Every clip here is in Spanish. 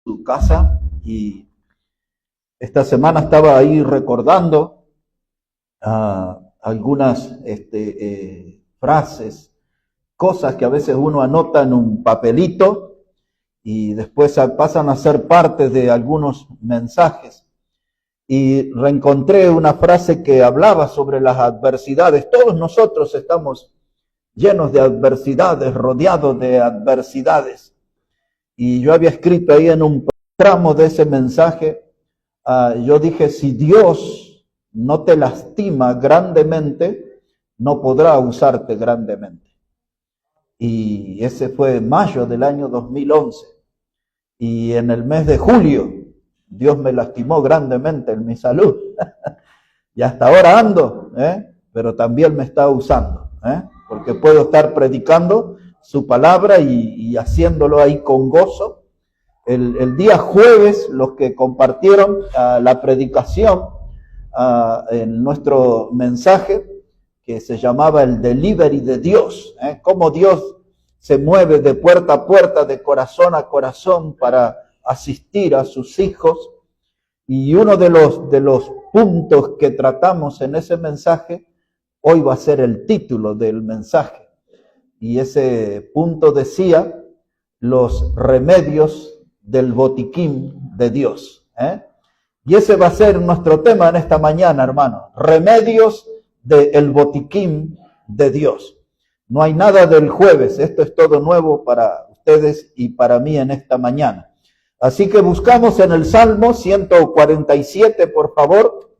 su casa y esta semana estaba ahí recordando algunas frases, cosas que a veces uno anota en un papelito y después pasan a ser parte de algunos mensajes. Y reencontré una frase que hablaba sobre las adversidades. Todos nosotros estamos llenos de adversidades, rodeados de adversidades. Y yo había escrito ahí en un tramo de ese mensaje, yo dije, si Dios no te lastima grandemente, no podrá usarte grandemente. Y ese fue mayo del año 2011. Y en el mes de julio, Dios me lastimó grandemente en mi salud. Y hasta ahora ando, pero también me está usando, porque puedo estar predicando su palabra y haciéndolo ahí con gozo. El día jueves, los que compartieron la predicación en nuestro mensaje, que se llamaba el delivery de Dios, cómo Dios se mueve de puerta a puerta, de corazón a corazón para asistir a sus hijos. Y uno de los puntos que tratamos en ese mensaje, hoy va a ser el título del mensaje. Y ese punto decía, los remedios del botiquín de Dios. Y ese va a ser nuestro tema en esta mañana, hermano. Remedios del botiquín de Dios. No hay nada del jueves, esto es todo nuevo para ustedes y para mí en esta mañana. Así que buscamos en el Salmo 147, por favor,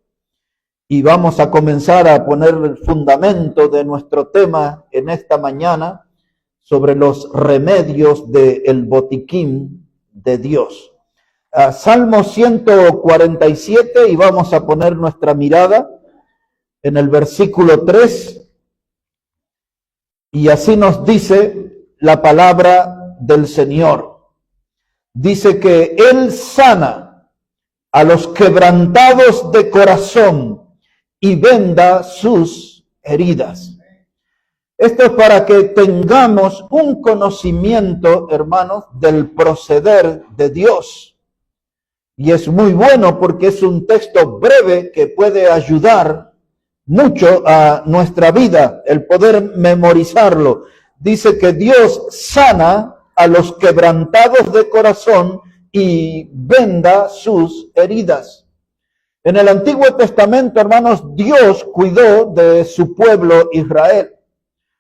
y vamos a comenzar a poner el fundamento de nuestro tema en esta mañana sobre los remedios del botiquín de Dios. Salmo 147 y vamos a poner nuestra mirada en el versículo 3 y así nos dice la palabra del Señor. Dice que Él sana a los quebrantados de corazón y venda sus heridas. Esto es para que tengamos un conocimiento, hermanos, del proceder de Dios. Y es muy bueno porque es un texto breve que puede ayudar mucho a nuestra vida, el poder memorizarlo. Dice que Dios sana a los quebrantados de corazón y venda sus heridas. En el Antiguo Testamento, hermanos, Dios cuidó de su pueblo Israel.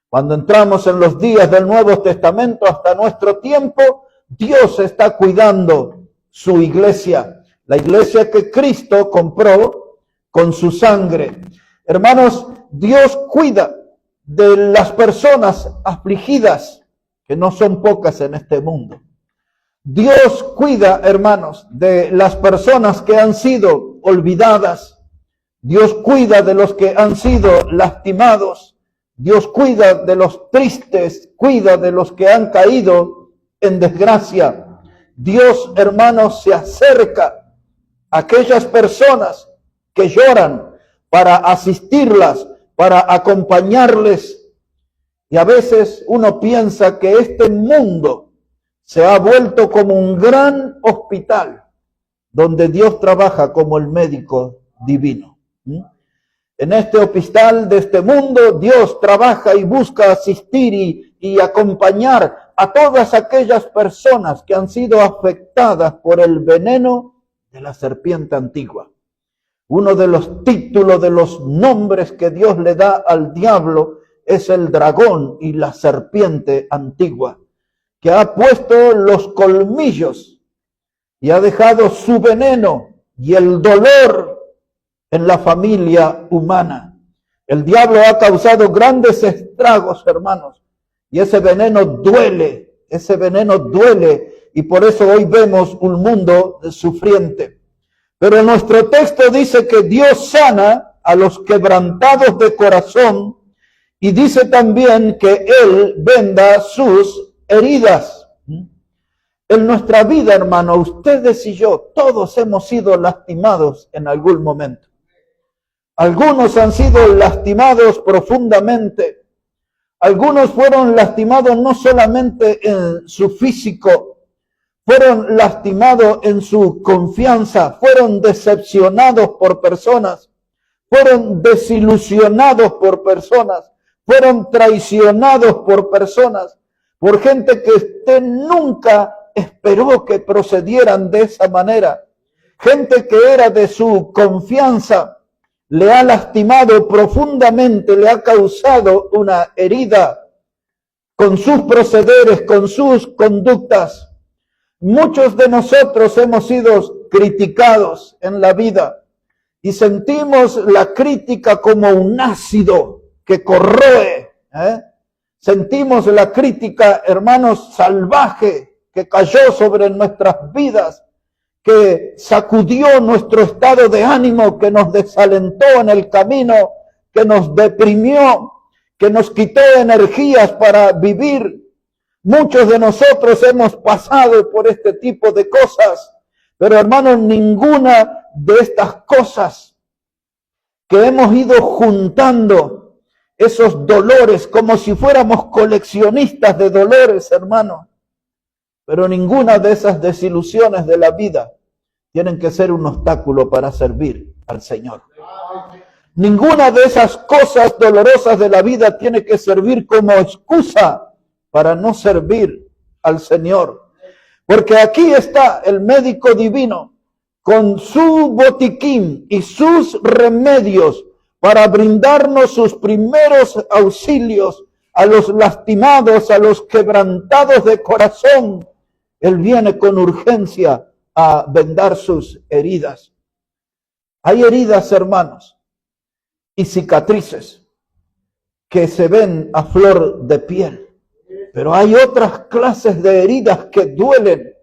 Cuando entramos en los días del Nuevo Testamento hasta nuestro tiempo, Dios está cuidando su iglesia, la iglesia que Cristo compró con su sangre. Hermanos, Dios cuida de las personas afligidas, que no son pocas en este mundo. Dios cuida, hermanos, de las personas que han sido olvidadas. Dios cuida de los que han sido lastimados. Dios cuida de los tristes, cuida de los que han caído en desgracia. Dios, hermanos, se acerca a aquellas personas que lloran para asistirlas, para acompañarles. Y a veces uno piensa que este mundo se ha vuelto como un gran hospital donde Dios trabaja como el médico divino. En este hospital de este mundo, Dios trabaja y busca asistir y acompañar a todas aquellas personas que han sido afectadas por el veneno de la serpiente antigua. Uno de los títulos, de los nombres que Dios le da al diablo es el dragón y la serpiente antigua, que ha puesto los colmillos y ha dejado su veneno y el dolor en la familia humana. El diablo ha causado grandes estragos, hermanos, y ese veneno duele, y por eso hoy vemos un mundo sufriente. Pero nuestro texto dice que Dios sana a los quebrantados de corazón y dice también que Él venda sus heridas. En nuestra vida, hermano, ustedes y yo, todos hemos sido lastimados en algún momento. Algunos han sido lastimados profundamente. Algunos fueron lastimados no solamente en su físico, fueron lastimados en su confianza, fueron decepcionados por personas, fueron desilusionados por personas, fueron traicionados por personas, por gente que usted nunca esperó que procedieran de esa manera. Gente que era de su confianza, le ha lastimado profundamente, le ha causado una herida con sus procederes, con sus conductas. Muchos de nosotros hemos sido criticados en la vida y sentimos la crítica como un ácido que corroe. Sentimos la crítica, hermanos, salvaje que cayó sobre nuestras vidas, que sacudió nuestro estado de ánimo, que nos desalentó en el camino, que nos deprimió, que nos quitó energías para vivir. Muchos de nosotros hemos pasado por este tipo de cosas, pero hermanos, ninguna de estas cosas que hemos ido juntando, esos dolores, como si fuéramos coleccionistas de dolores, hermanos, pero ninguna de esas desilusiones de la vida tienen que ser un obstáculo para servir al Señor. Ninguna de esas cosas dolorosas de la vida tiene que servir como excusa para no servir al Señor. Porque aquí está el médico divino con su botiquín y sus remedios para brindarnos sus primeros auxilios a los lastimados, a los quebrantados de corazón. Él viene con urgencia a vendar sus heridas. Hay heridas, hermanos, y cicatrices que se ven a flor de piel. Pero hay otras clases de heridas que duelen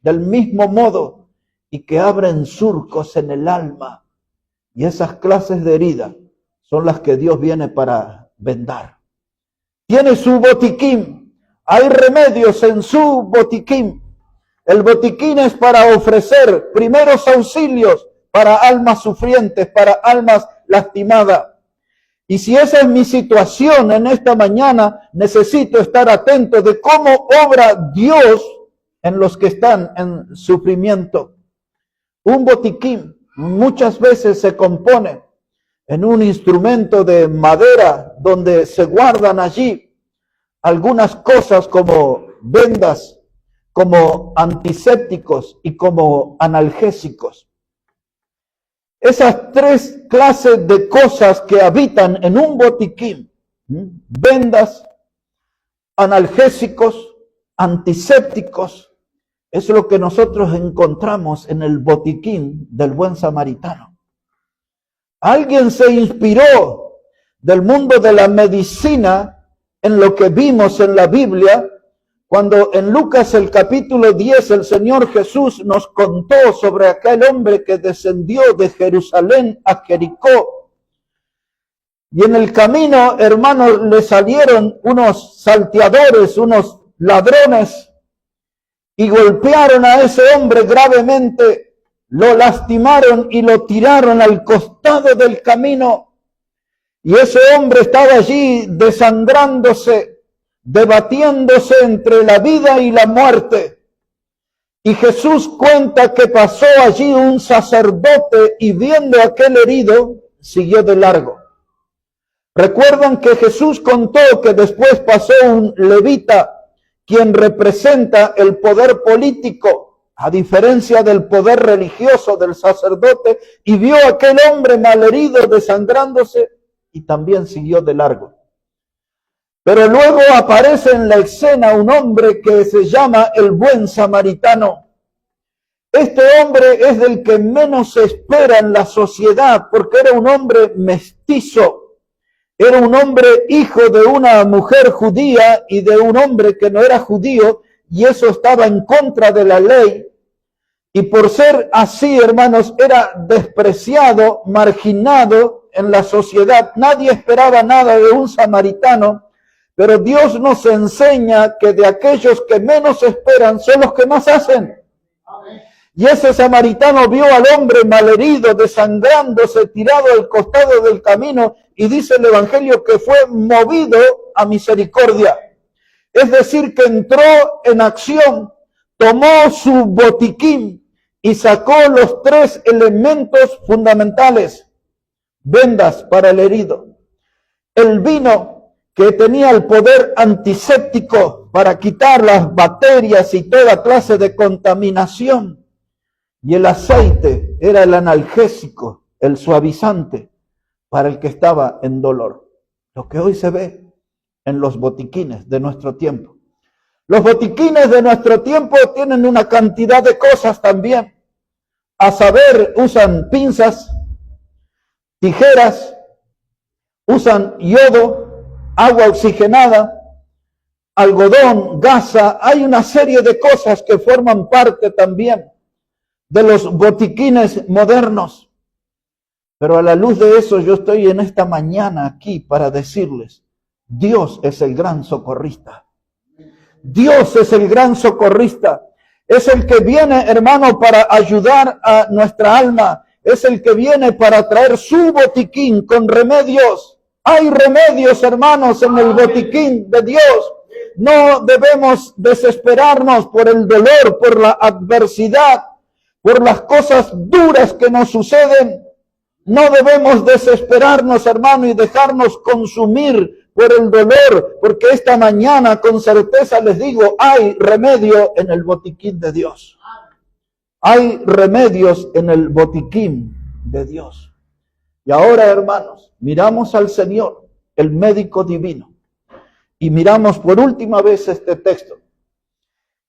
del mismo modo y que abren surcos en el alma. Y esas clases de heridas son las que Dios viene para vendar. Tiene su botiquín. Hay remedios en su botiquín. El botiquín es para ofrecer primeros auxilios para almas sufrientes, para almas lastimadas. Y si esa es mi situación en esta mañana, necesito estar atento de cómo obra Dios en los que están en sufrimiento. Un botiquín muchas veces se compone en un instrumento de madera donde se guardan allí algunas cosas como vendas, como antisépticos y como analgésicos. Esas tres clases de cosas que habitan en un botiquín, vendas, analgésicos, antisépticos, es lo que nosotros encontramos en el botiquín del buen samaritano. Alguien se inspiró del mundo de la medicina en lo que vimos en la Biblia, cuando en Lucas el capítulo 10 el Señor Jesús nos contó sobre aquel hombre que descendió de Jerusalén a Jericó. Y en el camino, hermanos, le salieron unos salteadores, unos ladrones, y golpearon a ese hombre gravemente, lo lastimaron y lo tiraron al costado del camino. Y ese hombre estaba allí desangrándose, debatiéndose entre la vida y la muerte. Y Jesús cuenta que pasó allí un sacerdote y viendo a aquel herido, siguió de largo. Recuerdan que Jesús contó que después pasó un levita, quien representa el poder político, a diferencia del poder religioso del sacerdote, y vio a aquel hombre malherido desangrándose y también siguió de largo. Pero luego aparece en la escena un hombre que se llama el buen samaritano. Este hombre es del que menos se espera en la sociedad, porque era un hombre mestizo. Era un hombre hijo de una mujer judía y de un hombre que no era judío, y eso estaba en contra de la ley. Y por ser así, hermanos, era despreciado, marginado en la sociedad. Nadie esperaba nada de un samaritano. Pero Dios nos enseña que de aquellos que menos esperan son los que más hacen. Y ese samaritano vio al hombre malherido, desangrándose, tirado al costado del camino, y dice el Evangelio que fue movido a misericordia. Es decir, que entró en acción, tomó su botiquín y sacó los 3 elementos fundamentales: vendas para el herido, el vino que tenía el poder antiséptico para quitar las bacterias y toda clase de contaminación, y el aceite era el analgésico, el suavizante para el que estaba en dolor. Lo que hoy se ve en los botiquines de nuestro tiempo. Los botiquines de nuestro tiempo tienen una cantidad de cosas también. A saber, usan pinzas, tijeras, usan yodo, agua oxigenada, algodón, gasa. Hay una serie de cosas que forman parte también de los botiquines modernos. Pero a la luz de eso, yo estoy en esta mañana aquí para decirles: Dios es el gran socorrista. Dios es el gran socorrista. Es el que viene, hermano, para ayudar a nuestra alma. Es el que viene para traer su botiquín con remedios. Hay remedios, hermanos, en el botiquín de Dios. No debemos desesperarnos por el dolor, por la adversidad, por las cosas duras que nos suceden. No debemos desesperarnos, hermano, y dejarnos consumir por el dolor, porque esta mañana con certeza les digo, hay remedio en el botiquín de Dios. Hay remedios en el botiquín de Dios. Y ahora, hermanos, miramos al Señor, el médico divino, y miramos por última vez este texto,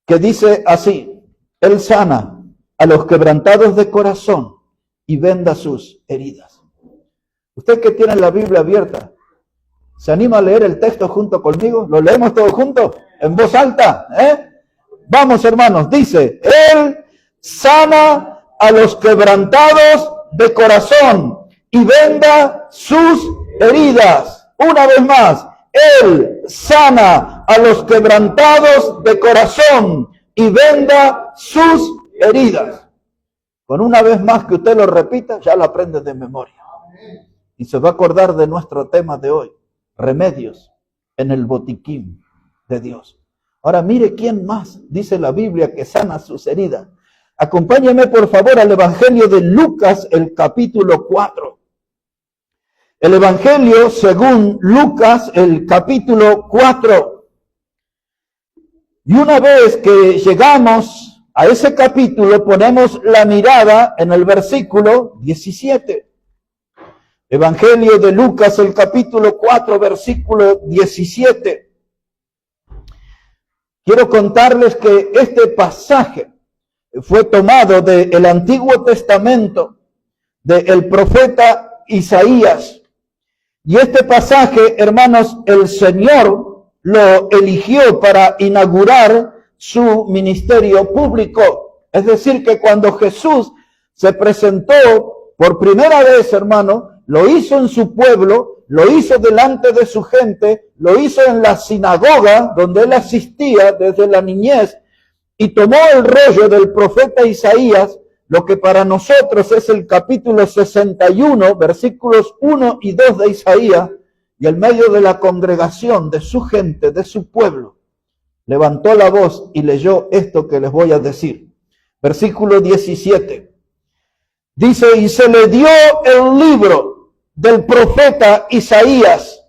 que dice así: Él sana a los quebrantados de corazón y venda sus heridas. Usted que tiene la Biblia abierta, ¿se anima a leer el texto junto conmigo? ¿Lo leemos todos juntos? En voz alta, Vamos, hermanos, dice: Él sana a los quebrantados de corazón y venda sus heridas. Una vez más, Él sana a los quebrantados de corazón y venda sus heridas. Con una vez más que usted lo repita, ya lo aprende de memoria. Y se va a acordar de nuestro tema de hoy: remedios en el botiquín de Dios. Ahora mire quién más dice la Biblia que sana sus heridas. Acompáñeme por favor al Evangelio de Lucas, el capítulo 4. El Evangelio según Lucas, el capítulo 4. Y una vez que llegamos a ese capítulo, ponemos la mirada en el versículo 17. Evangelio de Lucas, el capítulo 4, versículo 17. Quiero contarles que este pasaje fue tomado del Antiguo Testamento, del profeta Isaías. Y este pasaje, hermanos, el Señor lo eligió para inaugurar su ministerio público. Es decir, que cuando Jesús se presentó por primera vez, hermano, lo hizo en su pueblo, lo hizo delante de su gente, lo hizo en la sinagoga donde él asistía desde la niñez, y tomó el rollo del profeta Isaías, lo que para nosotros es el capítulo 61, versículos 1 y 2 de Isaías, y en medio de la congregación, de su gente, de su pueblo, levantó la voz y leyó esto que les voy a decir. Versículo 17. Dice: y se le dio el libro del profeta Isaías,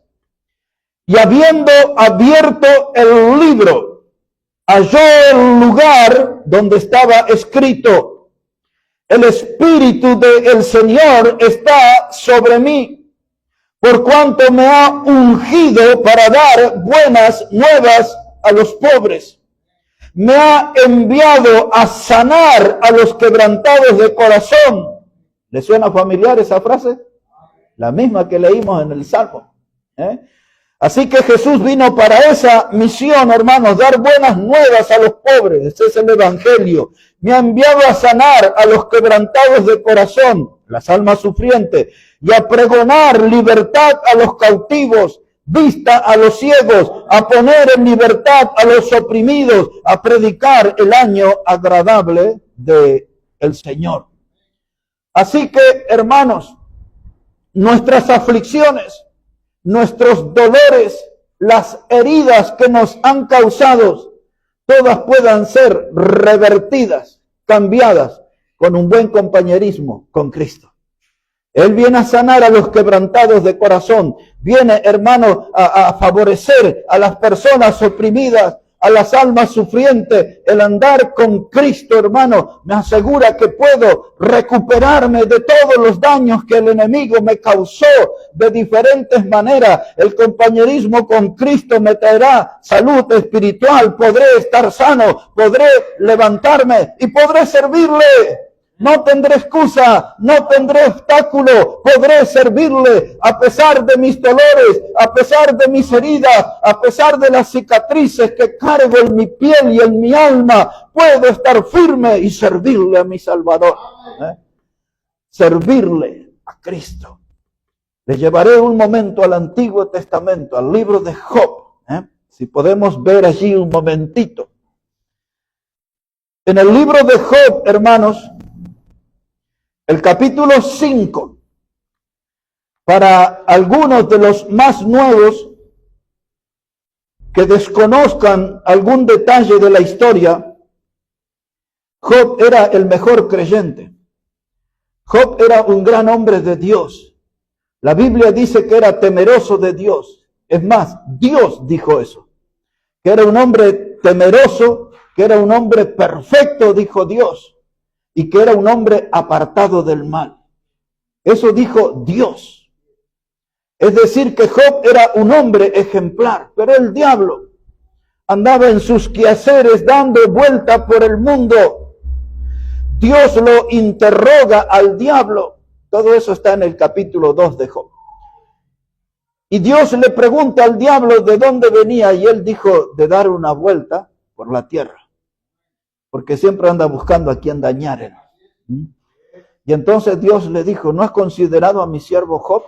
y habiendo abierto el libro, halló el lugar donde estaba escrito: el Espíritu del Señor está sobre mí, por cuanto me ha ungido para dar buenas nuevas a los pobres. Me ha enviado a sanar a los quebrantados de corazón. ¿Le suena familiar esa frase? La misma que leímos en el Salmo. Así que Jesús vino para esa misión, hermanos, dar buenas nuevas a los pobres. Ese es el Evangelio. Me ha enviado a sanar a los quebrantados de corazón, las almas sufrientes, y a pregonar libertad a los cautivos, vista a los ciegos, a poner en libertad a los oprimidos, a predicar el año agradable del Señor. Así que, hermanos, nuestras aflicciones, nuestros dolores, las heridas que nos han causado, todas puedan ser revertidas, cambiadas con un buen compañerismo con Cristo. Él viene a sanar a los quebrantados de corazón. Viene, hermano, a favorecer a las personas oprimidas, a las almas sufrientes. El andar con Cristo, hermano, me asegura que puedo recuperarme de todos los daños que el enemigo me causó de diferentes maneras. El compañerismo con Cristo me traerá salud espiritual. Podré estar sano, podré levantarme y podré servirle. No tendré excusa, no tendré obstáculo, podré servirle a pesar de mis dolores, a pesar de mis heridas, a pesar de las cicatrices que cargo en mi piel y en mi alma. Puedo estar firme y servirle a mi Salvador. Servirle a Cristo. Le llevaré un momento al Antiguo Testamento, al libro de Job. Si podemos ver allí un momentito. En el libro de Job, hermanos, el capítulo 5, para algunos de los más nuevos que desconozcan algún detalle de la historia, Job era el mejor creyente. Job era un gran hombre de Dios. La Biblia dice que era temeroso de Dios. Es más, Dios dijo eso, que era un hombre temeroso, que era un hombre perfecto, dijo Dios. Y que era un hombre apartado del mal. Eso dijo Dios. Es decir, que Job era un hombre ejemplar, pero el diablo andaba en sus quehaceres dando vuelta por el mundo. Dios lo interroga al diablo. Todo eso está en el capítulo 2 de Job. Y Dios le pregunta al diablo de dónde venía y él dijo de dar una vuelta por la tierra. Porque siempre anda buscando a quien dañar él. Y entonces Dios le dijo, ¿no has considerado a mi siervo Job?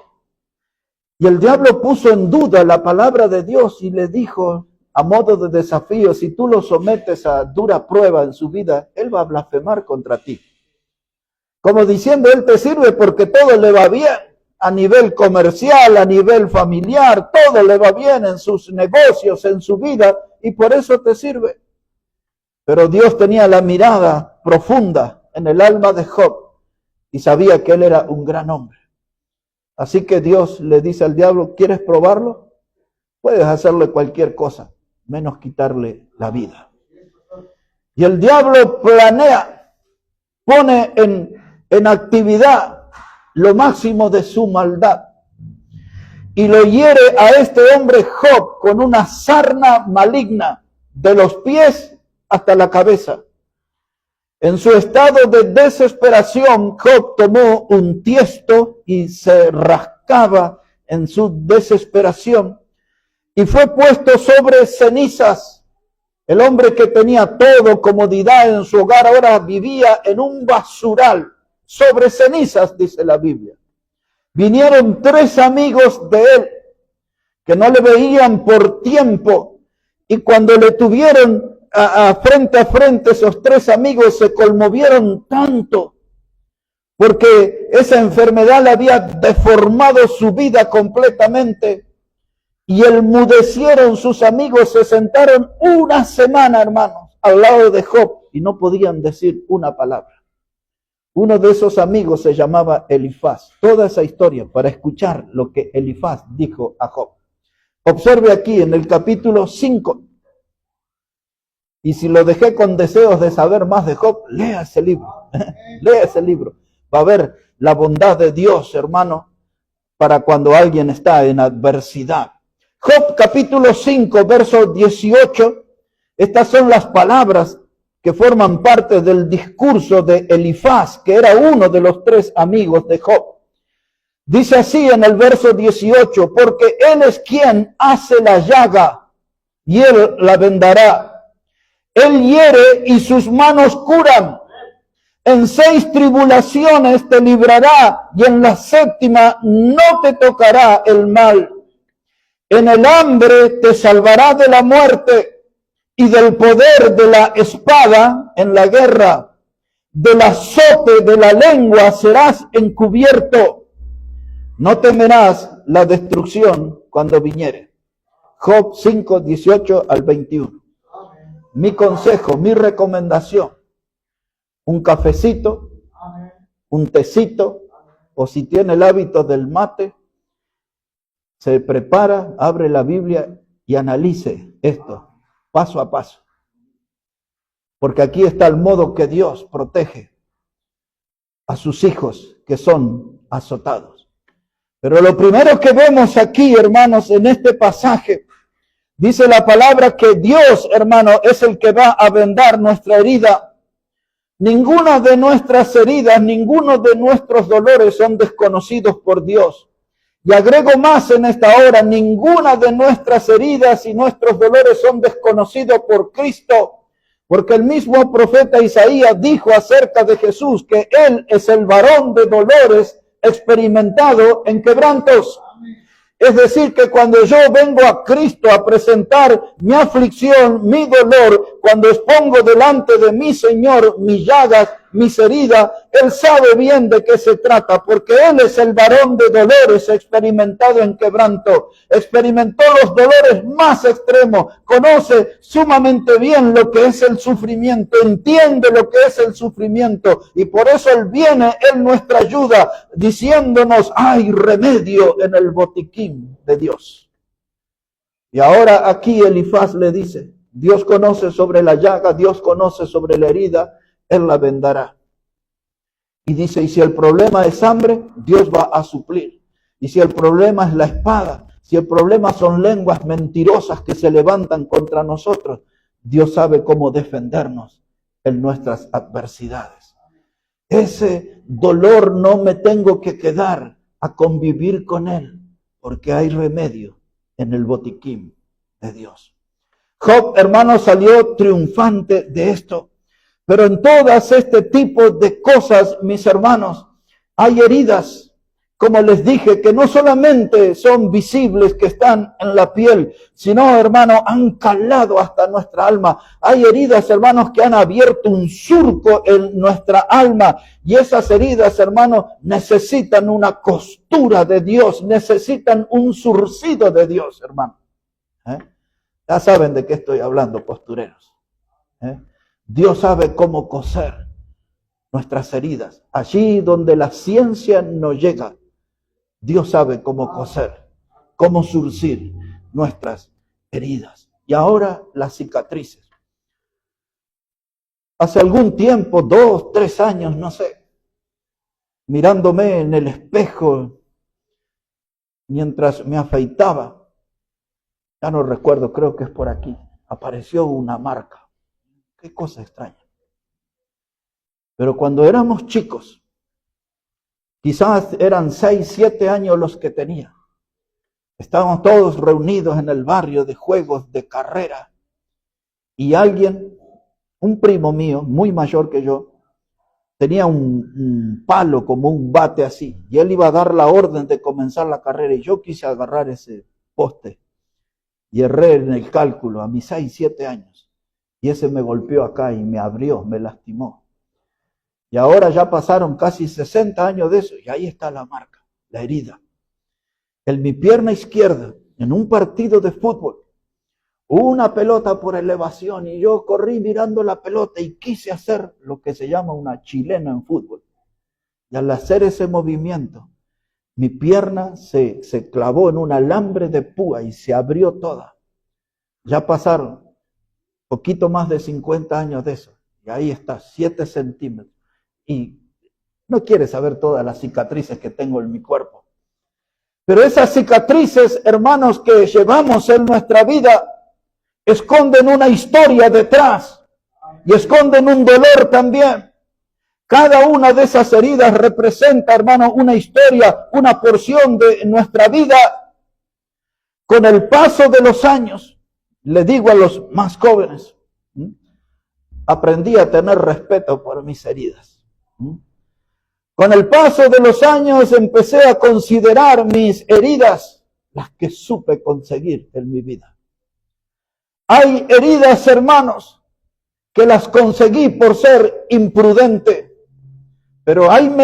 Y el diablo puso en duda la palabra de Dios y le dijo, a modo de desafío, si tú lo sometes a dura prueba en su vida, él va a blasfemar contra ti. Como diciendo, él te sirve porque todo le va bien, a nivel comercial, a nivel familiar, todo le va bien en sus negocios, en su vida, y por eso te sirve. Pero Dios tenía la mirada profunda en el alma de Job y sabía que él era un gran hombre. Así que Dios le dice al diablo, ¿quieres probarlo? Puedes hacerle cualquier cosa, menos quitarle la vida. Y el diablo planea, pone en actividad lo máximo de su maldad. Y lo hiere a este hombre Job con una sarna maligna de los pies hasta la cabeza. En su estado de desesperación, Job tomó un tiesto y se rascaba en su desesperación y fue puesto sobre cenizas. El hombre que tenía todo, comodidad en su hogar, ahora vivía en un basural, sobre cenizas, dice la Biblia. Vinieron 3 amigos de él que no le veían por tiempo y cuando le tuvieron a frente, esos 3 amigos se conmovieron tanto porque esa enfermedad le había deformado su vida completamente y enmudecieron sus amigos, se sentaron una semana, hermanos, al lado de Job y no podían decir una palabra. Uno de esos amigos se llamaba Elifaz. Toda esa historia para escuchar lo que Elifaz dijo a Job. Observe aquí en el capítulo 5. Y si lo dejé con deseos de saber más de Job, lea ese libro. Lea ese libro. Va a ver la bondad de Dios, hermano, para cuando alguien está en adversidad. Job capítulo 5, verso 18. Estas son las palabras que forman parte del discurso de Elifaz, que era uno de los 3 amigos de Job. Dice así en el verso 18, porque él es quien hace la llaga y él la vendará. Él hiere y sus manos curan. En 6 tribulaciones te librará y en la 7ª no te tocará el mal. En el hambre te salvará de la muerte y del poder de la espada en la guerra. Del azote de la lengua serás encubierto. No temerás la destrucción cuando viniere. Job 5, 18 al 21. mi consejo, mi recomendación, un cafecito, un tecito, o si tiene el hábito del mate, se prepara, abre la Biblia y analice esto paso a paso. Porque aquí está el modo que Dios protege a sus hijos que son azotados. Pero lo primero que vemos aquí, hermanos, en este pasaje, dice la palabra que Dios, hermano, es el que va a vendar nuestra herida. Ninguna de nuestras heridas, ninguno de nuestros dolores son desconocidos por Dios. Y agrego más en esta hora, ninguna de nuestras heridas y nuestros dolores son desconocidos por Cristo. Porque el mismo profeta Isaías dijo acerca de Jesús que Él es el varón de dolores experimentado en quebrantos. Es decir, que cuando yo vengo a Cristo a presentar mi aflicción, mi dolor, cuando expongo delante de mi Señor mis llagas, mis heridas, Él sabe bien de qué se trata, porque Él es el varón de dolores experimentado en quebranto. Experimentó los dolores más extremos, conoce sumamente bien lo que es el sufrimiento, entiende lo que es el sufrimiento, y por eso Él viene en nuestra ayuda, diciéndonos, hay remedio en el botiquín de Dios. Y ahora aquí Elifaz le dice, Dios conoce sobre la llaga, Dios conoce sobre la herida, Él la vendará. Y dice, y si el problema es hambre, Dios va a suplir. Y si el problema es la espada, si el problema son lenguas mentirosas que se levantan contra nosotros, Dios sabe cómo defendernos en nuestras adversidades. Ese dolor no me tengo que quedar a convivir con él, porque hay remedio en el botiquín de Dios. Job, hermano, salió triunfante de esto. Pero en todas este tipo de cosas, mis hermanos, hay heridas, como les dije, que no solamente son visibles, que están en la piel, sino, hermano, han calado hasta nuestra alma. Hay heridas, hermanos, que han abierto un surco en nuestra alma. Y esas heridas, hermanos, necesitan una costura de Dios, necesitan un surcido de Dios, hermano. Ya saben de qué estoy hablando, costureros. Dios sabe cómo coser nuestras heridas. Allí donde la ciencia no llega, Dios sabe cómo coser, cómo surcir nuestras heridas. Y ahora las cicatrices. Hace algún tiempo, 2, 3 años, no sé, mirándome en el espejo mientras me afeitaba, ya no recuerdo, creo que es por aquí, apareció una marca. Qué cosa extraña. Pero cuando éramos chicos, quizás eran 6, 7 años los que tenía, estábamos todos reunidos en el barrio de juegos de carrera y alguien, un primo mío, muy mayor que yo, tenía un palo como un bate así y él iba a dar la orden de comenzar la carrera y yo quise agarrar ese poste y erré en el cálculo a mis 6, 7 años. Y ese me golpeó acá y me abrió, me lastimó. Y ahora ya pasaron casi 60 años de eso y ahí está la marca, la herida. En mi pierna izquierda, en un partido de fútbol, hubo una pelota por elevación y yo corrí mirando la pelota y quise hacer lo que se llama una chilena en fútbol. Y al hacer ese movimiento, mi pierna se clavó en un alambre de púa y se abrió toda. Ya pasaron poquito más de 50 años de eso. Y ahí está, 7 centímetros. Y no quiere saber todas las cicatrices que tengo en mi cuerpo. Pero esas cicatrices, hermanos, que llevamos en nuestra vida, esconden una historia detrás. Y esconden un dolor también. Cada una de esas heridas representa, hermano, una historia, una porción de nuestra vida. Con el paso de los años, le digo a los más jóvenes, aprendí a tener respeto por mis heridas. Con el paso de los años empecé a considerar mis heridas las que supe conseguir en mi vida. Hay heridas, hermanos, que las conseguí por ser imprudente, pero hay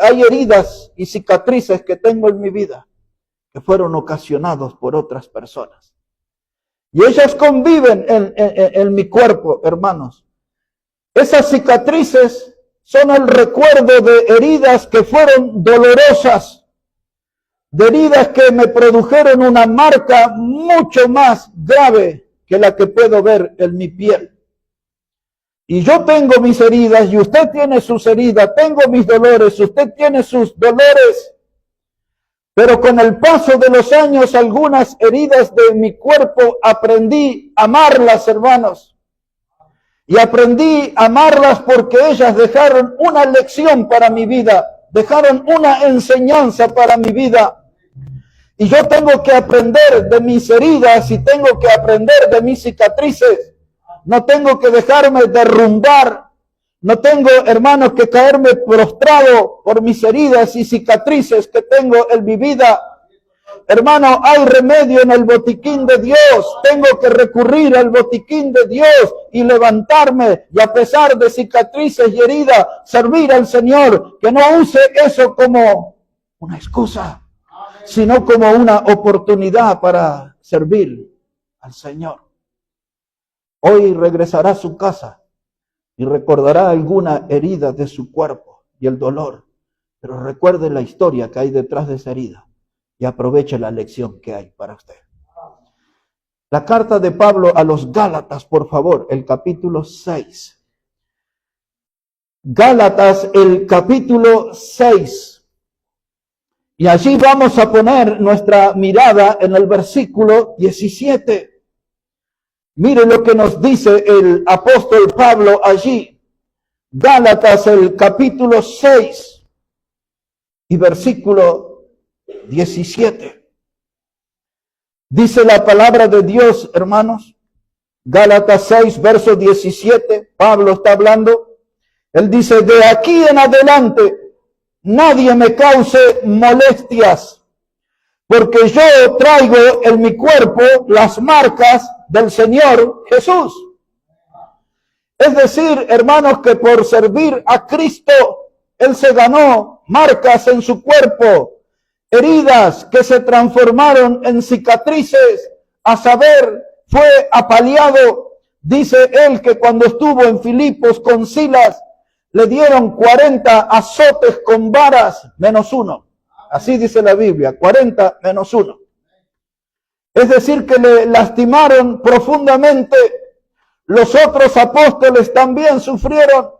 hay heridas y cicatrices que tengo en mi vida que fueron ocasionados por otras personas. Y ellas conviven en mi cuerpo, hermanos. Esas cicatrices son el recuerdo de heridas que fueron dolorosas, de heridas que me produjeron una marca mucho más grave que la que puedo ver en mi piel. Y yo tengo mis heridas y usted tiene sus heridas, tengo mis dolores, usted tiene sus dolores. Pero con el paso de los años, algunas heridas de mi cuerpo aprendí a amarlas, hermanos. Y aprendí a amarlas porque ellas dejaron una lección para mi vida, dejaron una enseñanza para mi vida. Y yo tengo que aprender de mis heridas y tengo que aprender de mis cicatrices. No tengo que dejarme derrumbar. No tengo, hermanos, que caerme prostrado por mis heridas y cicatrices que tengo en mi vida. Hermano, hay remedio en el botiquín de Dios. Tengo que recurrir al botiquín de Dios y levantarme y a pesar de cicatrices y heridas, servir al Señor. Que no use eso como una excusa, sino como una oportunidad para servir al Señor. Hoy regresará a su casa y recordará alguna herida de su cuerpo y el dolor. Pero recuerde la historia que hay detrás de esa herida y aproveche la lección que hay para usted. La carta de Pablo a los Gálatas, por favor, el capítulo 6. Gálatas, el capítulo 6. Y allí vamos a poner nuestra mirada en el versículo 17. Mire lo que nos dice el apóstol Pablo allí. Gálatas, el capítulo 6 y versículo 17. Dice la palabra de Dios, hermanos. Gálatas 6, verso 17. Pablo está hablando. Él dice, de aquí en adelante nadie me cause molestias, porque yo traigo en mi cuerpo las marcas del Señor Jesús. Es decir, hermanos, que por servir a Cristo, Él se ganó marcas en su cuerpo, heridas que se transformaron en cicatrices, a saber, fue apaleado. Dice él que cuando estuvo en Filipos con Silas, le dieron 40 azotes con varas menos uno. Así dice la Biblia, 40 menos uno. Es decir, que le lastimaron profundamente. Los otros apóstoles también sufrieron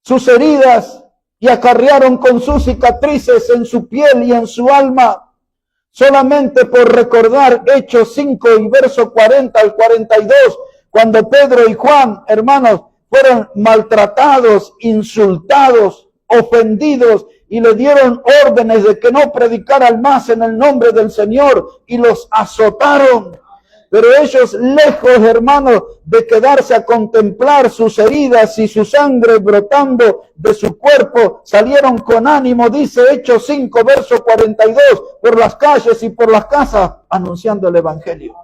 sus heridas y acarrearon con sus cicatrices en su piel y en su alma. Solamente por recordar Hechos 5 y verso 40 al 42, cuando Pedro y Juan, hermanos, fueron maltratados, insultados, ofendidos y le dieron órdenes de que no predicaran más en el nombre del Señor y los azotaron. Pero ellos, lejos, hermanos, de quedarse a contemplar sus heridas y su sangre brotando de su cuerpo, salieron con ánimo, dice Hechos 5, verso 42, por las calles y por las casas, anunciando el Evangelio.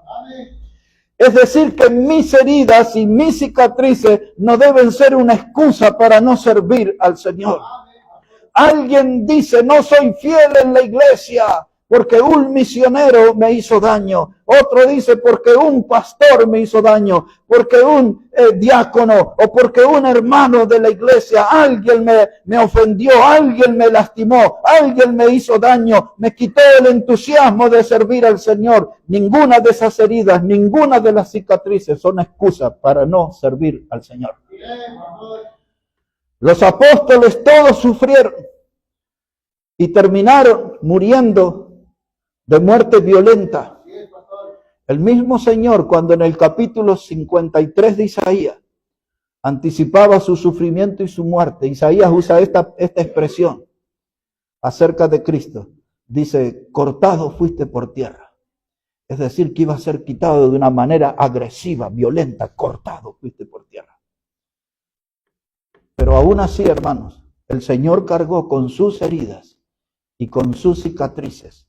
Es decir, que mis heridas y mis cicatrices no deben ser una excusa para no servir al Señor. Alguien dice, no soy fiel en la iglesia porque un misionero me hizo daño. Otro dice, porque un pastor me hizo daño, porque un diácono o porque un hermano de la iglesia, alguien me ofendió, alguien me lastimó, alguien me hizo daño, me quitó el entusiasmo de servir al Señor. Ninguna de esas heridas, ninguna de las cicatrices son excusa para no servir al Señor. Los apóstoles todos sufrieron y terminaron muriendo de muerte violenta. El mismo Señor, cuando en el capítulo 53 de Isaías anticipaba su sufrimiento y su muerte, Isaías usa esta expresión acerca de Cristo. Dice, cortado fuiste por tierra. Es decir, que iba a ser quitado de una manera agresiva, violenta, cortado fuiste por tierra. Pero aún así, hermanos, el Señor cargó con sus heridas y con sus cicatrices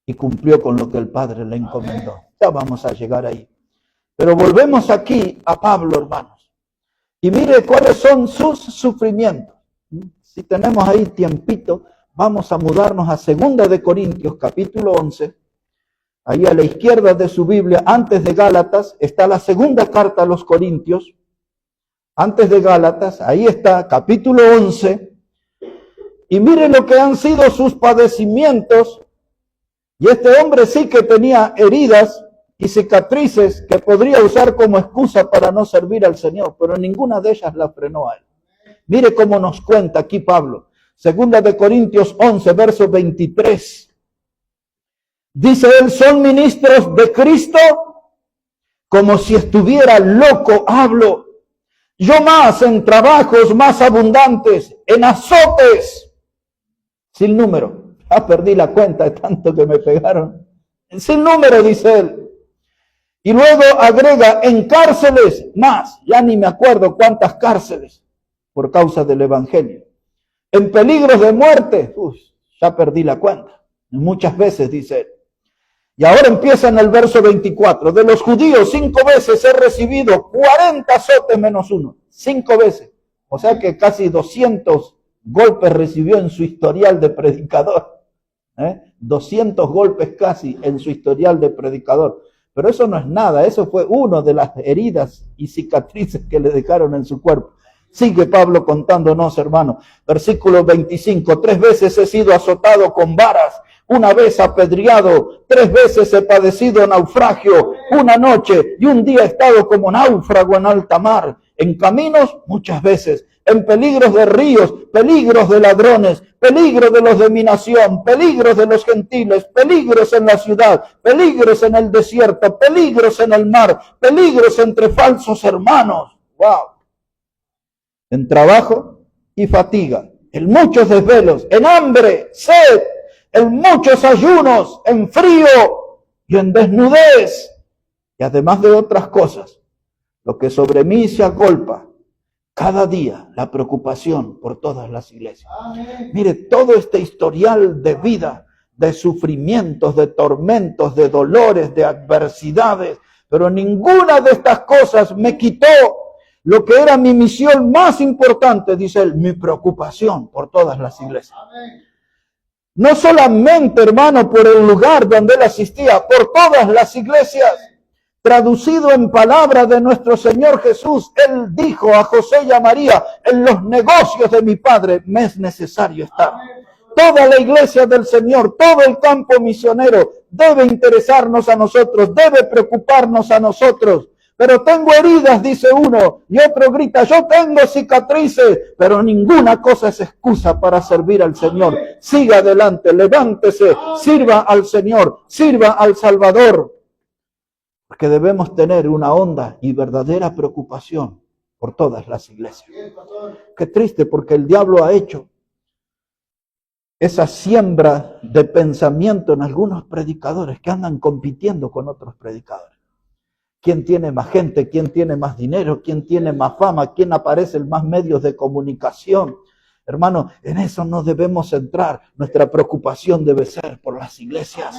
y cumplió con lo que el Padre le encomendó. Ya vamos a llegar ahí. Pero volvemos aquí a Pablo, hermanos. Y mire cuáles son sus sufrimientos. Si tenemos ahí tiempito, vamos a mudarnos a 2 de Corintios, capítulo 11. Ahí a la izquierda de su Biblia, antes de Gálatas, está la segunda carta a los Corintios. Antes de Gálatas, ahí está, capítulo 11. Y mire lo que han sido sus padecimientos. Y este hombre sí que tenía heridas y cicatrices que podría usar como excusa para no servir al Señor, pero ninguna de ellas la frenó a él. Mire cómo nos cuenta aquí Pablo. Segunda de Corintios 11, verso 23. Dice él, son ministros de Cristo, como si estuviera loco hablo. Yo más en trabajos más abundantes, en azotes, sin número. Perdí la cuenta de tanto que me pegaron. Sin número, dice él. Y luego agrega, en cárceles más, ya ni me acuerdo cuántas cárceles, por causa del evangelio. En peligros de muerte, ya perdí la cuenta. Muchas veces, dice él. Y ahora empieza en el verso 24. De los judíos 5 veces he recibido 40 azotes menos uno. 5 veces. O sea que casi 200 golpes recibió en su historial de predicador. 200 golpes casi en su historial de predicador. Pero eso no es nada. Eso fue una de las heridas y cicatrices que le dejaron en su cuerpo. Sigue Pablo contándonos, hermano. Versículo 25. 3 veces he sido azotado con varas. Una vez apedreado, 3 veces he padecido naufragio, una noche y un día he estado como náufrago en alta mar, en caminos muchas veces, en peligros de ríos, peligros de ladrones, peligros de los de mi nación, peligros de los gentiles, peligros en la ciudad, peligros en el desierto, peligros en el mar, peligros entre falsos hermanos. ¡Wow! En trabajo y fatiga, en muchos desvelos, en hambre, sed, en muchos ayunos, en frío y en desnudez. Y además de otras cosas, lo que sobre mí se agolpa, cada día la preocupación por todas las iglesias. Amén. Mire, todo este historial de vida, de sufrimientos, de tormentos, de dolores, de adversidades, pero ninguna de estas cosas me quitó lo que era mi misión más importante, dice él, mi preocupación por todas las iglesias. Amén. No solamente, hermano, por el lugar donde él asistía, por todas las iglesias. Traducido en palabras de nuestro Señor Jesús, él dijo a José y a María, en los negocios de mi Padre me es necesario estar. Toda la iglesia del Señor, todo el campo misionero debe interesarnos a nosotros, debe preocuparnos a nosotros. Pero tengo heridas, dice uno, y otro grita, yo tengo cicatrices, pero ninguna cosa es excusa para servir al Señor. Siga adelante, levántese, sirva al Señor, sirva al Salvador. Porque debemos tener una honda y verdadera preocupación por todas las iglesias. Qué triste, porque el diablo ha hecho esa siembra de pensamiento en algunos predicadores que andan compitiendo con otros predicadores. ¿Quién tiene más gente? ¿Quién tiene más dinero? ¿Quién tiene más fama? ¿Quién aparece en más medios de comunicación? Hermano, en eso no debemos centrar. Nuestra preocupación debe ser por las iglesias,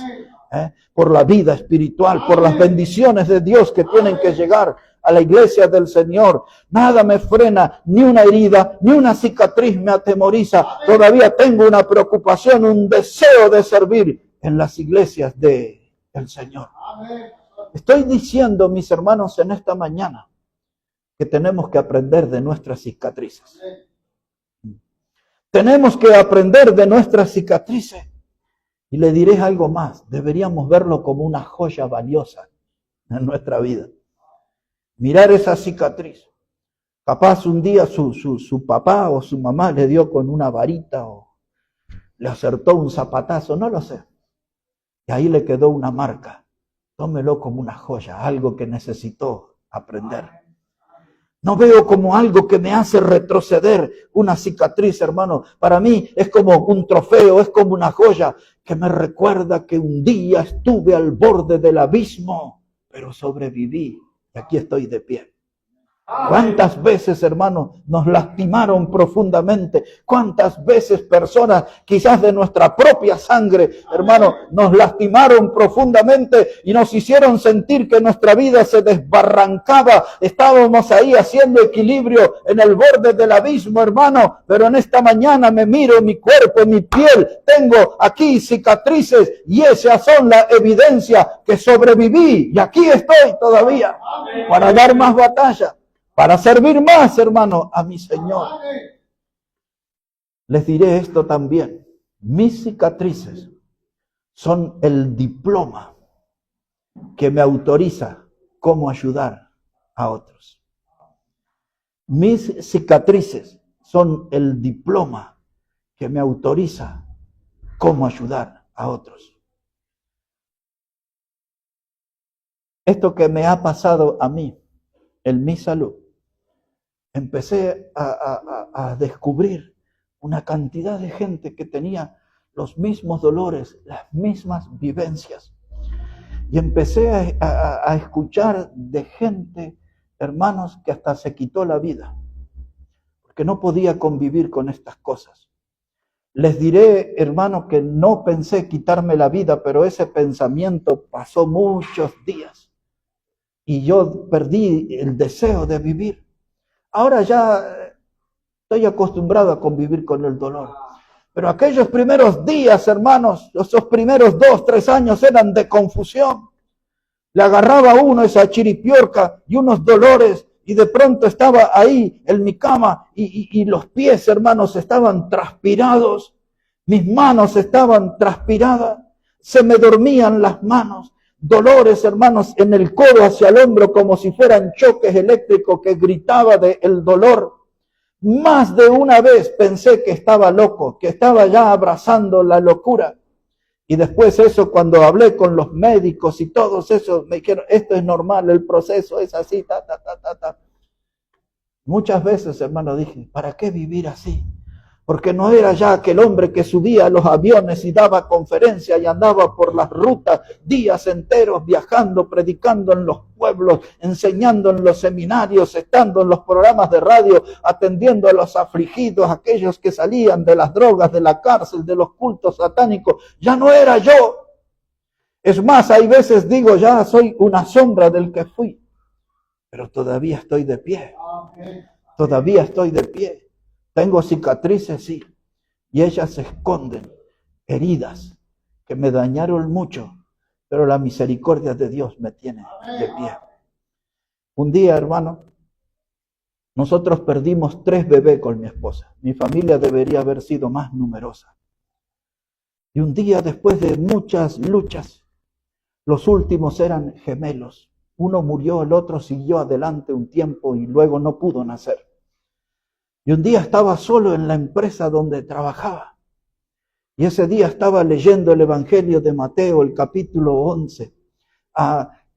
por la vida espiritual, por las bendiciones de Dios que tienen que llegar a la iglesia del Señor. Nada me frena, ni una herida, ni una cicatriz me atemoriza. Todavía tengo una preocupación, un deseo de servir en las iglesias del Señor. Estoy diciendo, mis hermanos, en esta mañana, que tenemos que aprender de nuestras cicatrices. Tenemos que aprender de nuestras cicatrices. Y le diré algo más, deberíamos verlo como una joya valiosa en nuestra vida. Mirar esa cicatriz. Capaz un día su papá o su mamá le dio con una varita o le acertó un zapatazo, no lo sé. Y ahí le quedó una marca. Tómelo como una joya, algo que necesitó aprender. No veo como algo que me hace retroceder una cicatriz, hermano. Para mí es como un trofeo, es como una joya que me recuerda que un día estuve al borde del abismo, pero sobreviví y aquí estoy de pie. ¿Cuántas veces, hermanos, nos lastimaron profundamente? ¿Cuántas veces personas, quizás de nuestra propia sangre, hermanos, nos lastimaron profundamente y nos hicieron sentir que nuestra vida se desbarrancaba? Estábamos ahí haciendo equilibrio en el borde del abismo, hermano, pero en esta mañana me miro mi cuerpo, mi piel, tengo aquí cicatrices y esas son la evidencia que sobreviví y aquí estoy todavía para dar más batalla. Para servir más, hermano, a mi Señor. Les diré esto también. Mis cicatrices son el diploma que me autoriza cómo ayudar a otros. Mis cicatrices son el diploma que me autoriza cómo ayudar a otros. Esto que me ha pasado a mí, en mi salud, empecé a descubrir una cantidad de gente que tenía los mismos dolores, las mismas vivencias. Y empecé a escuchar de gente, hermanos, que hasta se quitó la vida, porque no podía convivir con estas cosas. Les diré, hermanos, que no pensé quitarme la vida, pero ese pensamiento pasó muchos días. Y yo perdí el deseo de vivir. Ahora ya estoy acostumbrado a convivir con el dolor. Pero aquellos primeros días, hermanos, esos primeros 2, 3 años eran de confusión. Le agarraba a uno esa chiripiorca y unos dolores y de pronto estaba ahí en mi cama y los pies, hermanos, estaban transpirados. Mis manos estaban transpiradas. Se me dormían las manos. Dolores, hermanos, en el codo hacia el hombro como si fueran choques eléctricos que gritaba del dolor. Más de una vez pensé que estaba loco, que estaba ya abrazando la locura. Y después eso, cuando hablé con los médicos y todos esos, me dijeron, esto es normal, el proceso es así, Muchas veces, hermano, dije, ¿para qué vivir así? Porque no era ya aquel hombre que subía a los aviones y daba conferencias y andaba por las rutas días enteros viajando, predicando en los pueblos, enseñando en los seminarios, estando en los programas de radio, atendiendo a los afligidos, aquellos que salían de las drogas, de la cárcel, de los cultos satánicos. Ya no era yo. Es más, hay veces digo, ya soy una sombra del que fui, pero todavía estoy de pie. Todavía estoy de pie. Tengo cicatrices, sí, y ellas se esconden, heridas que me dañaron mucho, pero la misericordia de Dios me tiene de pie. Un día, hermano, nosotros perdimos 3 bebés con mi esposa. Mi familia debería haber sido más numerosa. Y un día, después de muchas luchas, los últimos eran gemelos. Uno murió, el otro siguió adelante un tiempo y luego no pudo nacer. Y un día estaba solo en la empresa donde trabajaba. Y ese día estaba leyendo el Evangelio de Mateo, el capítulo 11.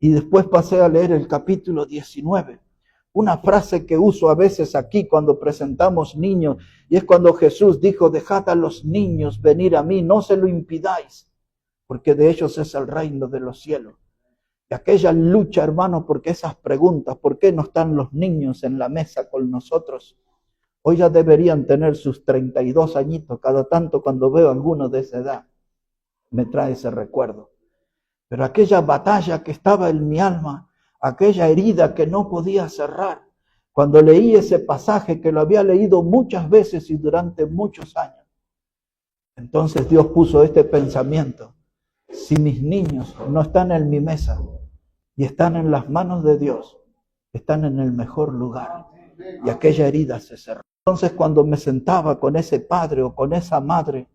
Y después pasé a leer el capítulo 19. Una frase que uso a veces aquí cuando presentamos niños. Y es cuando Jesús dijo, dejad a los niños venir a mí, no se lo impidáis, porque de ellos es el reino de los cielos. Y aquella lucha, hermano, porque esas preguntas, ¿por qué no están los niños en la mesa con nosotros? Hoy ya deberían tener sus 32 añitos. Cada tanto cuando veo a alguno de esa edad, me trae ese recuerdo. Pero aquella batalla que estaba en mi alma, aquella herida que no podía cerrar, cuando leí ese pasaje que lo había leído muchas veces y durante muchos años, entonces Dios puso este pensamiento. Si mis niños no están en mi mesa y están en las manos de Dios, están en el mejor lugar. Y aquella herida se cerró. Entonces cuando me sentaba con ese padre o con esa madre,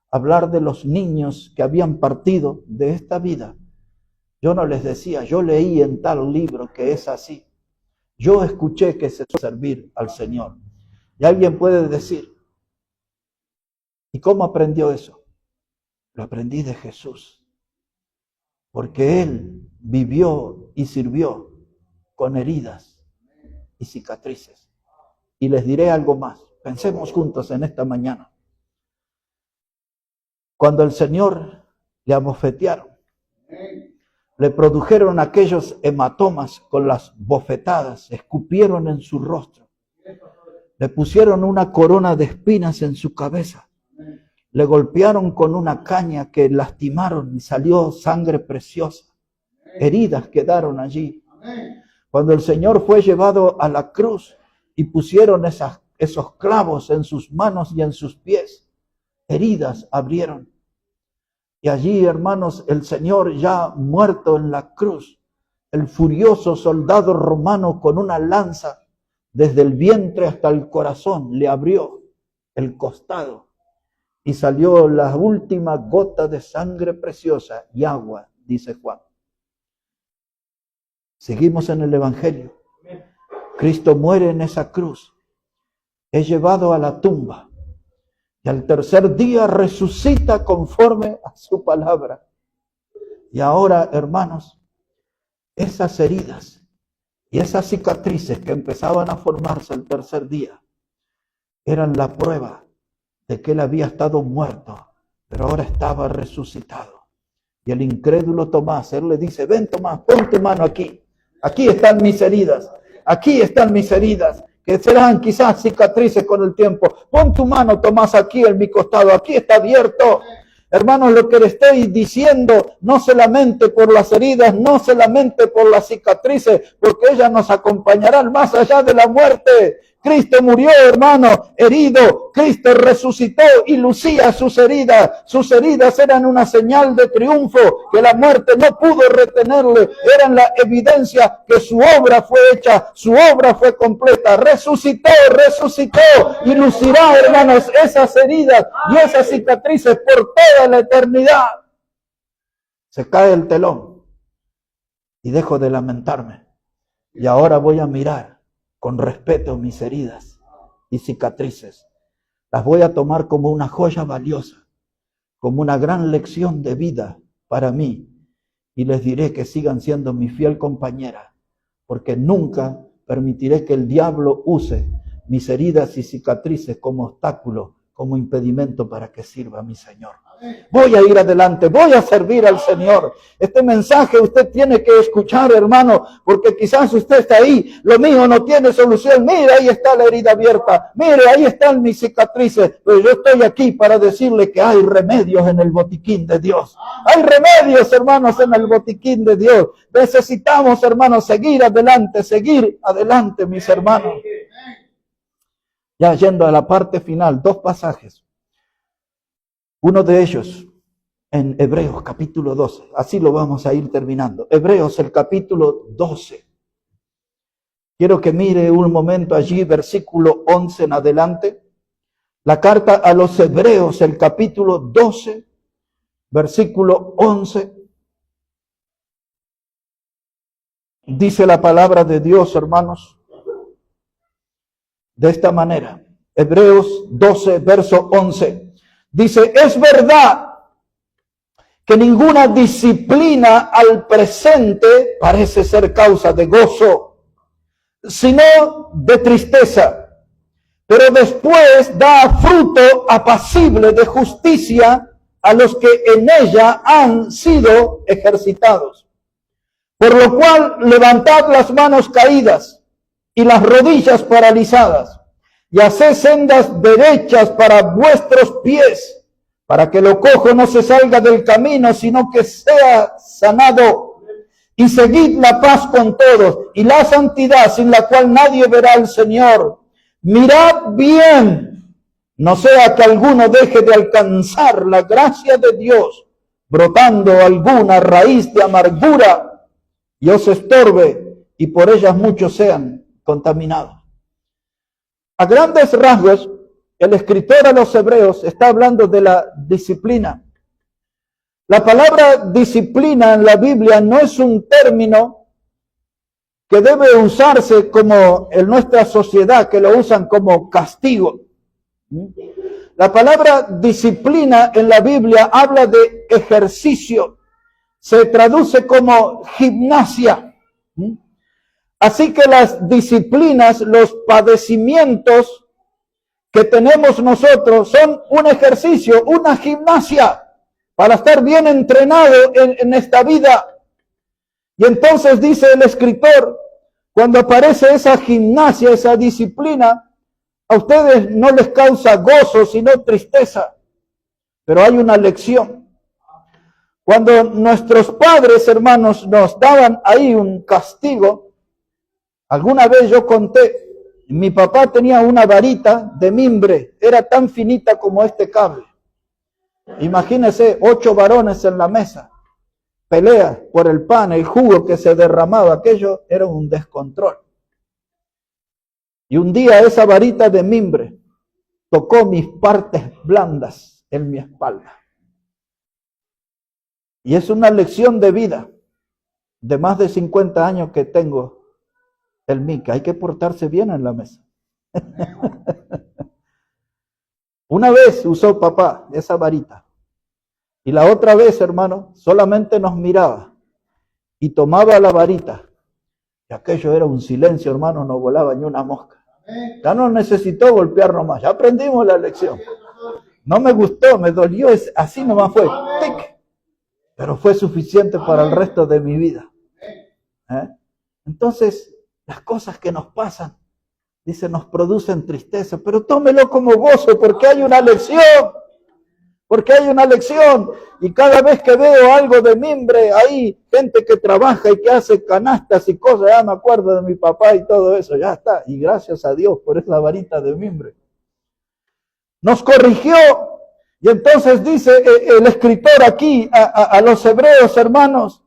hablar de los niños que habían partido de esta vida, yo no les decía, yo leí en tal libro que es así. Yo escuché que se suele servir al Señor. Y alguien puede decir, ¿y cómo aprendió eso? Lo aprendí de Jesús. Porque Él vivió y sirvió con heridas y cicatrices. Y les diré algo más. Pensemos juntos en esta mañana. Cuando el Señor le abofetearon, le produjeron aquellos hematomas con las bofetadas, escupieron en su rostro, le pusieron una corona de espinas en su cabeza, le golpearon con una caña que lastimaron y salió sangre preciosa, heridas quedaron allí. Cuando el Señor fue llevado a la cruz y pusieron esos clavos en sus manos y en sus pies, heridas abrieron. Y allí, hermanos, el Señor ya muerto en la cruz, el furioso soldado romano con una lanza desde el vientre hasta el corazón le abrió el costado y salió la última gota de sangre preciosa y agua, dice Juan. Seguimos en el Evangelio. Cristo muere en esa cruz, es llevado a la tumba y al tercer día resucita conforme a su palabra. Y ahora, hermanos, esas heridas y esas cicatrices que empezaban a formarse el tercer día eran la prueba de que él había estado muerto, pero ahora estaba resucitado. Y el incrédulo Tomás, él le dice: ven Tomás, pon tu mano aquí. Aquí están mis heridas. Aquí están mis heridas, que serán quizás cicatrices con el tiempo. Pon tu mano, Tomás, aquí en mi costado. Aquí está abierto. Hermanos, lo que le estoy diciendo, no se lamente por las heridas, no se lamente por las cicatrices, porque ellas nos acompañarán más allá de la muerte. Cristo murió, hermano, herido. Cristo resucitó y lucía sus heridas. Sus heridas eran una señal de triunfo que la muerte no pudo retenerle. Eran la evidencia que su obra fue hecha, su obra fue completa. Resucitó y lucirá, hermanos, esas heridas y esas cicatrices por toda la eternidad. Se cae el telón y dejo de lamentarme. Y ahora voy a mirar con respeto mis heridas y cicatrices. Las voy a tomar como una joya valiosa, como una gran lección de vida para mí. Y les diré que sigan siendo mi fiel compañera, porque nunca permitiré que el diablo use mis heridas y cicatrices como obstáculo, como impedimento para que sirva a mi Señor. Voy a ir adelante, voy a servir al Señor. Este mensaje usted tiene que escuchar, hermano, porque quizás usted está ahí, lo mío no tiene solución. Mire, ahí está la herida abierta, mire, ahí están mis cicatrices, pero yo estoy aquí para decirle que hay remedios en el botiquín de Dios. Hay remedios, hermanos, en el botiquín de Dios. Necesitamos, hermanos, seguir adelante, mis hermanos. Ya yendo a la parte final, 2 pasajes. Uno de ellos en Hebreos capítulo 12. Así lo vamos a ir terminando. Hebreos el capítulo 12. Quiero que mire un momento allí, versículo 11 en adelante. La carta a los Hebreos, el capítulo 12, versículo 11. Dice la palabra de Dios, hermanos, de esta manera. Hebreos 12, verso 11. Dice: es verdad que ninguna disciplina al presente parece ser causa de gozo, sino de tristeza, pero después da fruto apacible de justicia a los que en ella han sido ejercitados. Por lo cual, levantad las manos caídas y las rodillas paralizadas, y haced sendas derechas para vuestros pies, para que lo cojo no se salga del camino, sino que sea sanado. Y seguid la paz con todos, y la santidad, sin la cual nadie verá al Señor. Mirad bien, no sea que alguno deje de alcanzar la gracia de Dios, brotando alguna raíz de amargura, y os estorbe, y por ellas muchos sean contaminados. A grandes rasgos, el escritor a los Hebreos está hablando de la disciplina. La palabra disciplina en la Biblia no es un término que debe usarse como en nuestra sociedad, que lo usan como castigo. La palabra disciplina en la Biblia habla de ejercicio. Se traduce como gimnasia. Así que las disciplinas, los padecimientos que tenemos nosotros son un ejercicio, una gimnasia para estar bien entrenado en esta vida. Y entonces dice el escritor, cuando aparece esa gimnasia, esa disciplina, a ustedes no les causa gozo, sino tristeza. Pero hay una lección. Cuando nuestros padres, hermanos, nos daban ahí un castigo, alguna vez yo conté, mi papá tenía una varita de mimbre, era tan finita como este cable. Imagínense 8 varones en la mesa, pelea por el pan, el jugo que se derramaba, aquello era un descontrol. Y un día esa varita de mimbre tocó mis partes blandas en mi espalda. Y es una lección de vida de más de 50 años que tengo el Mica. Hay que portarse bien en la mesa. Una vez usó papá esa varita. Y la otra vez, hermano, solamente nos miraba y tomaba la varita. Y aquello era un silencio, hermano, no volaba ni una mosca. Ya no necesitó golpearnos más, ya aprendimos la lección. No me gustó, me dolió, así nomás fue. ¡Tic! Pero fue suficiente para el resto de mi vida. Entonces, las cosas que nos pasan, dice, nos producen tristeza, pero tómelo como gozo, porque hay una lección. Porque hay una lección. Y cada vez que veo algo de mimbre, hay gente que trabaja y que hace canastas y cosas, ya me acuerdo de mi papá y todo eso, ya está. Y gracias a Dios por esa varita de mimbre. Nos corrigió. Y entonces dice el escritor aquí a los hebreos, hermanos,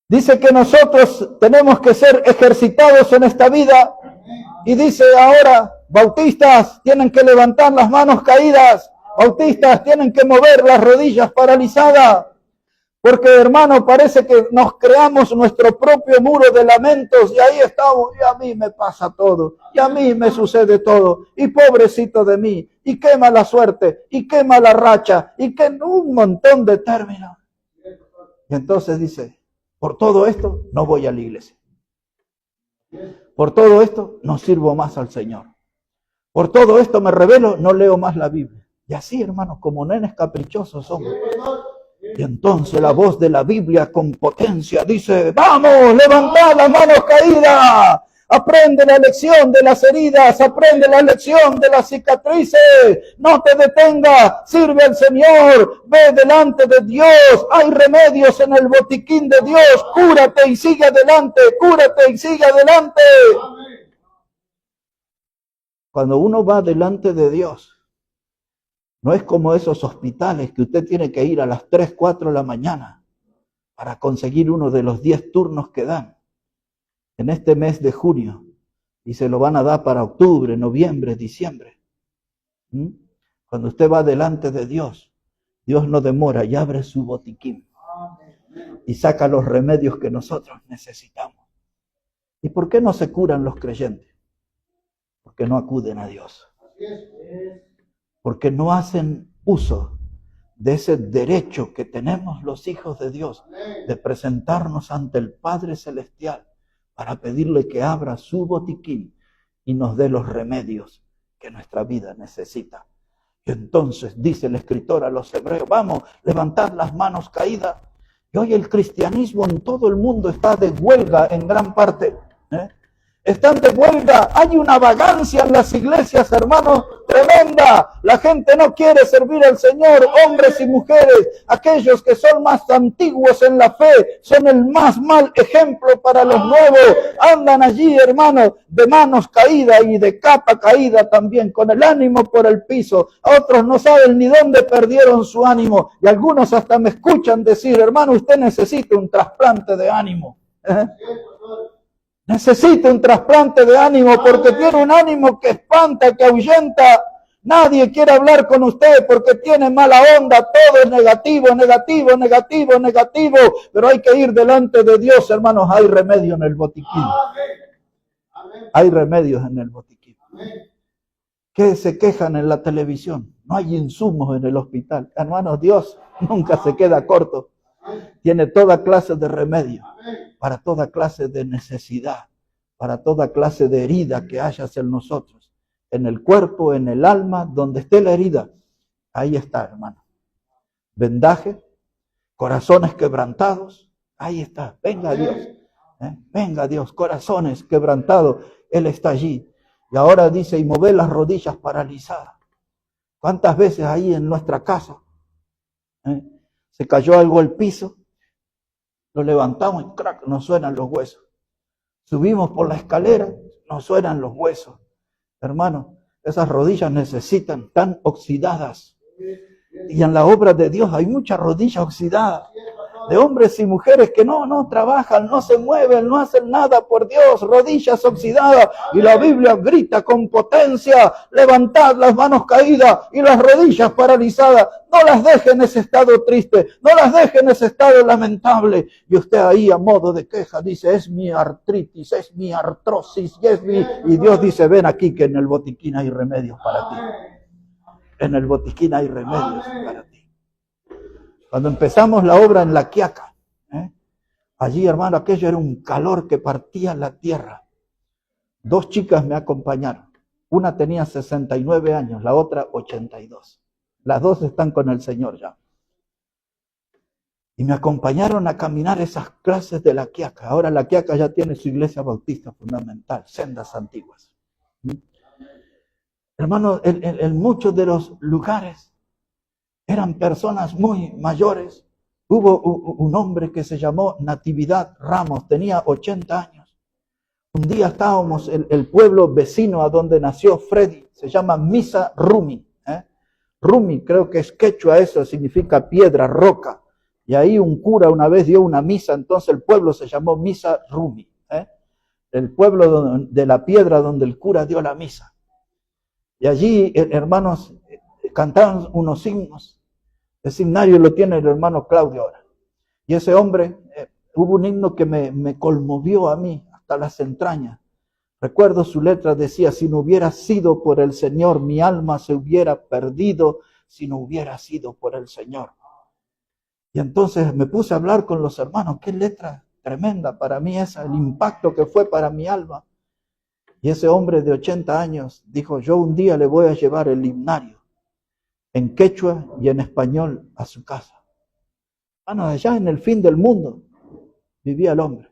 dice que nosotros tenemos que ser ejercitados en esta vida. Y dice ahora, bautistas tienen que levantar las manos caídas. Bautistas tienen que mover las rodillas paralizadas. Porque, hermano, parece que nos creamos nuestro propio muro de lamentos y ahí estamos, y a mí me pasa todo, y a mí me sucede todo, y pobrecito de mí, y qué mala suerte, y qué mala racha, y qué un montón de términos. Y entonces dice, por todo esto no voy a la iglesia. Por todo esto no sirvo más al Señor. Por todo esto me rebelo, no leo más la Biblia. Y así, hermanos, como nenes caprichosos somos. Y entonces la voz de la Biblia con potencia dice, vamos, levantad las manos caídas, aprende la lección de las heridas, aprende la lección de las cicatrices, no te detengas, sirve al Señor, ve delante de Dios, hay remedios en el botiquín de Dios, cúrate y sigue adelante, cúrate y sigue adelante. Cuando uno va delante de Dios, no es como esos hospitales que usted tiene que ir a las 3, 4 de la mañana para conseguir uno de los 10 turnos que dan en este mes de junio y se lo van a dar para octubre, noviembre, diciembre. Cuando usted va delante de Dios, Dios no demora y abre su botiquín y saca los remedios que nosotros necesitamos. ¿Y por qué no se curan los creyentes? Porque no acuden a Dios. Porque no hacen uso de ese derecho que tenemos los hijos de Dios de presentarnos ante el Padre Celestial para pedirle que abra su botiquín y nos dé los remedios que nuestra vida necesita. Y entonces dice el escritor a los hebreos, vamos, levantad las manos caídas. Y hoy el cristianismo en todo el mundo está de huelga en gran parte. Están de huelga, hay una vagancia en las iglesias, hermanos, tremenda. La gente no quiere servir al Señor, hombres y mujeres. Aquellos que son más antiguos en la fe son el más mal ejemplo para los nuevos. Andan allí, hermanos, de manos caídas y de capa caída también, con el ánimo por el piso. Otros no saben ni dónde perdieron su ánimo. Y algunos hasta me escuchan decir, hermano, usted necesita un trasplante de ánimo. Necesita un trasplante de ánimo porque tiene un ánimo que espanta, que ahuyenta. Nadie quiere hablar con usted porque tiene mala onda. Todo es negativo, negativo, negativo, negativo. Pero hay que ir delante de Dios, hermanos. Hay remedio en el botiquín. Hay remedios en el botiquín. ¿Qué se quejan en la televisión? No hay insumos en el hospital. Hermanos, Dios nunca se queda corto. Tiene toda clase de remedio, para toda clase de necesidad, para toda clase de herida que haya en nosotros, en el cuerpo, en el alma, donde esté la herida. Ahí está, hermano. Vendaje, corazones quebrantados, Ahí está, venga Dios. Venga Dios, corazones quebrantados, Él está allí. Y ahora dice, y mover las rodillas paralizadas. ¿Cuántas veces ahí en nuestra casa se cayó algo al piso? Lo levantamos y crack, nos suenan los huesos. Subimos por la escalera, nos suenan los huesos. Hermano, esas rodillas necesitan, tan oxidadas. Y en la obra de Dios hay muchas rodillas oxidadas. De hombres y mujeres que no trabajan, no se mueven, no hacen nada por Dios, rodillas oxidadas. Y la Biblia grita con potencia, levantad las manos caídas y las rodillas paralizadas. No las deje en ese estado triste, no las deje en ese estado lamentable. Y usted ahí a modo de queja dice, es mi artritis, es mi artrosis, y Dios dice, ven aquí que en el botiquín hay remedios para ti. En el botiquín hay remedios para ti. Cuando empezamos la obra en La Quiaca, allí, hermano, aquello era un calor que partía la tierra. 2 chicas me acompañaron. Una tenía 69 años, la otra 82. Las 2 están con el Señor ya. Y me acompañaron a caminar esas clases de La Quiaca. Ahora La Quiaca ya tiene su iglesia bautista fundamental, sendas antiguas. Hermano, en muchos de los lugares eran personas muy mayores. Hubo un hombre que se llamó Natividad Ramos, tenía 80 años. Un día estábamos, el pueblo vecino a donde nació Freddy, se llama Misa Rumi. Rumi, creo que es quechua, eso significa piedra, roca. Y ahí un cura una vez dio una misa, entonces el pueblo se llamó Misa Rumi. El pueblo de la piedra donde el cura dio la misa. Y allí, hermanos, cantaban unos himnos. Ese himnario lo tiene el hermano Claudio ahora. Y ese hombre, hubo un himno que me conmovió a mí hasta las entrañas. Recuerdo su letra, decía, si no hubiera sido por el Señor, mi alma se hubiera perdido si no hubiera sido por el Señor. Y entonces me puse a hablar con los hermanos, qué letra tremenda para mí esa, el impacto que fue para mi alma. Y ese hombre de 80 años dijo, yo un día le voy a llevar el himnario en quechua y en español a su casa. Allá en el fin del mundo vivía el hombre.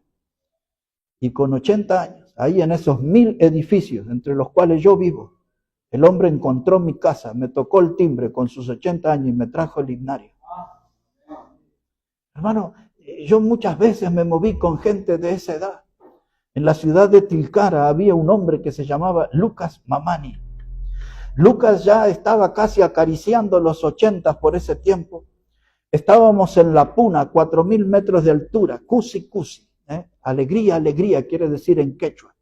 Y con 80 años, ahí en esos 1000 edificios, entre los cuales yo vivo, el hombre encontró mi casa, me tocó el timbre con sus 80 años y me trajo el himnario. Hermano, yo muchas veces me moví con gente de esa edad. En la ciudad de Tilcara había un hombre que se llamaba Lucas Mamani. Lucas ya estaba casi acariciando los 80 por ese tiempo. Estábamos en La Puna, 4000 metros de altura, Cusi Cusi. Alegría, alegría, quiere decir en quechua.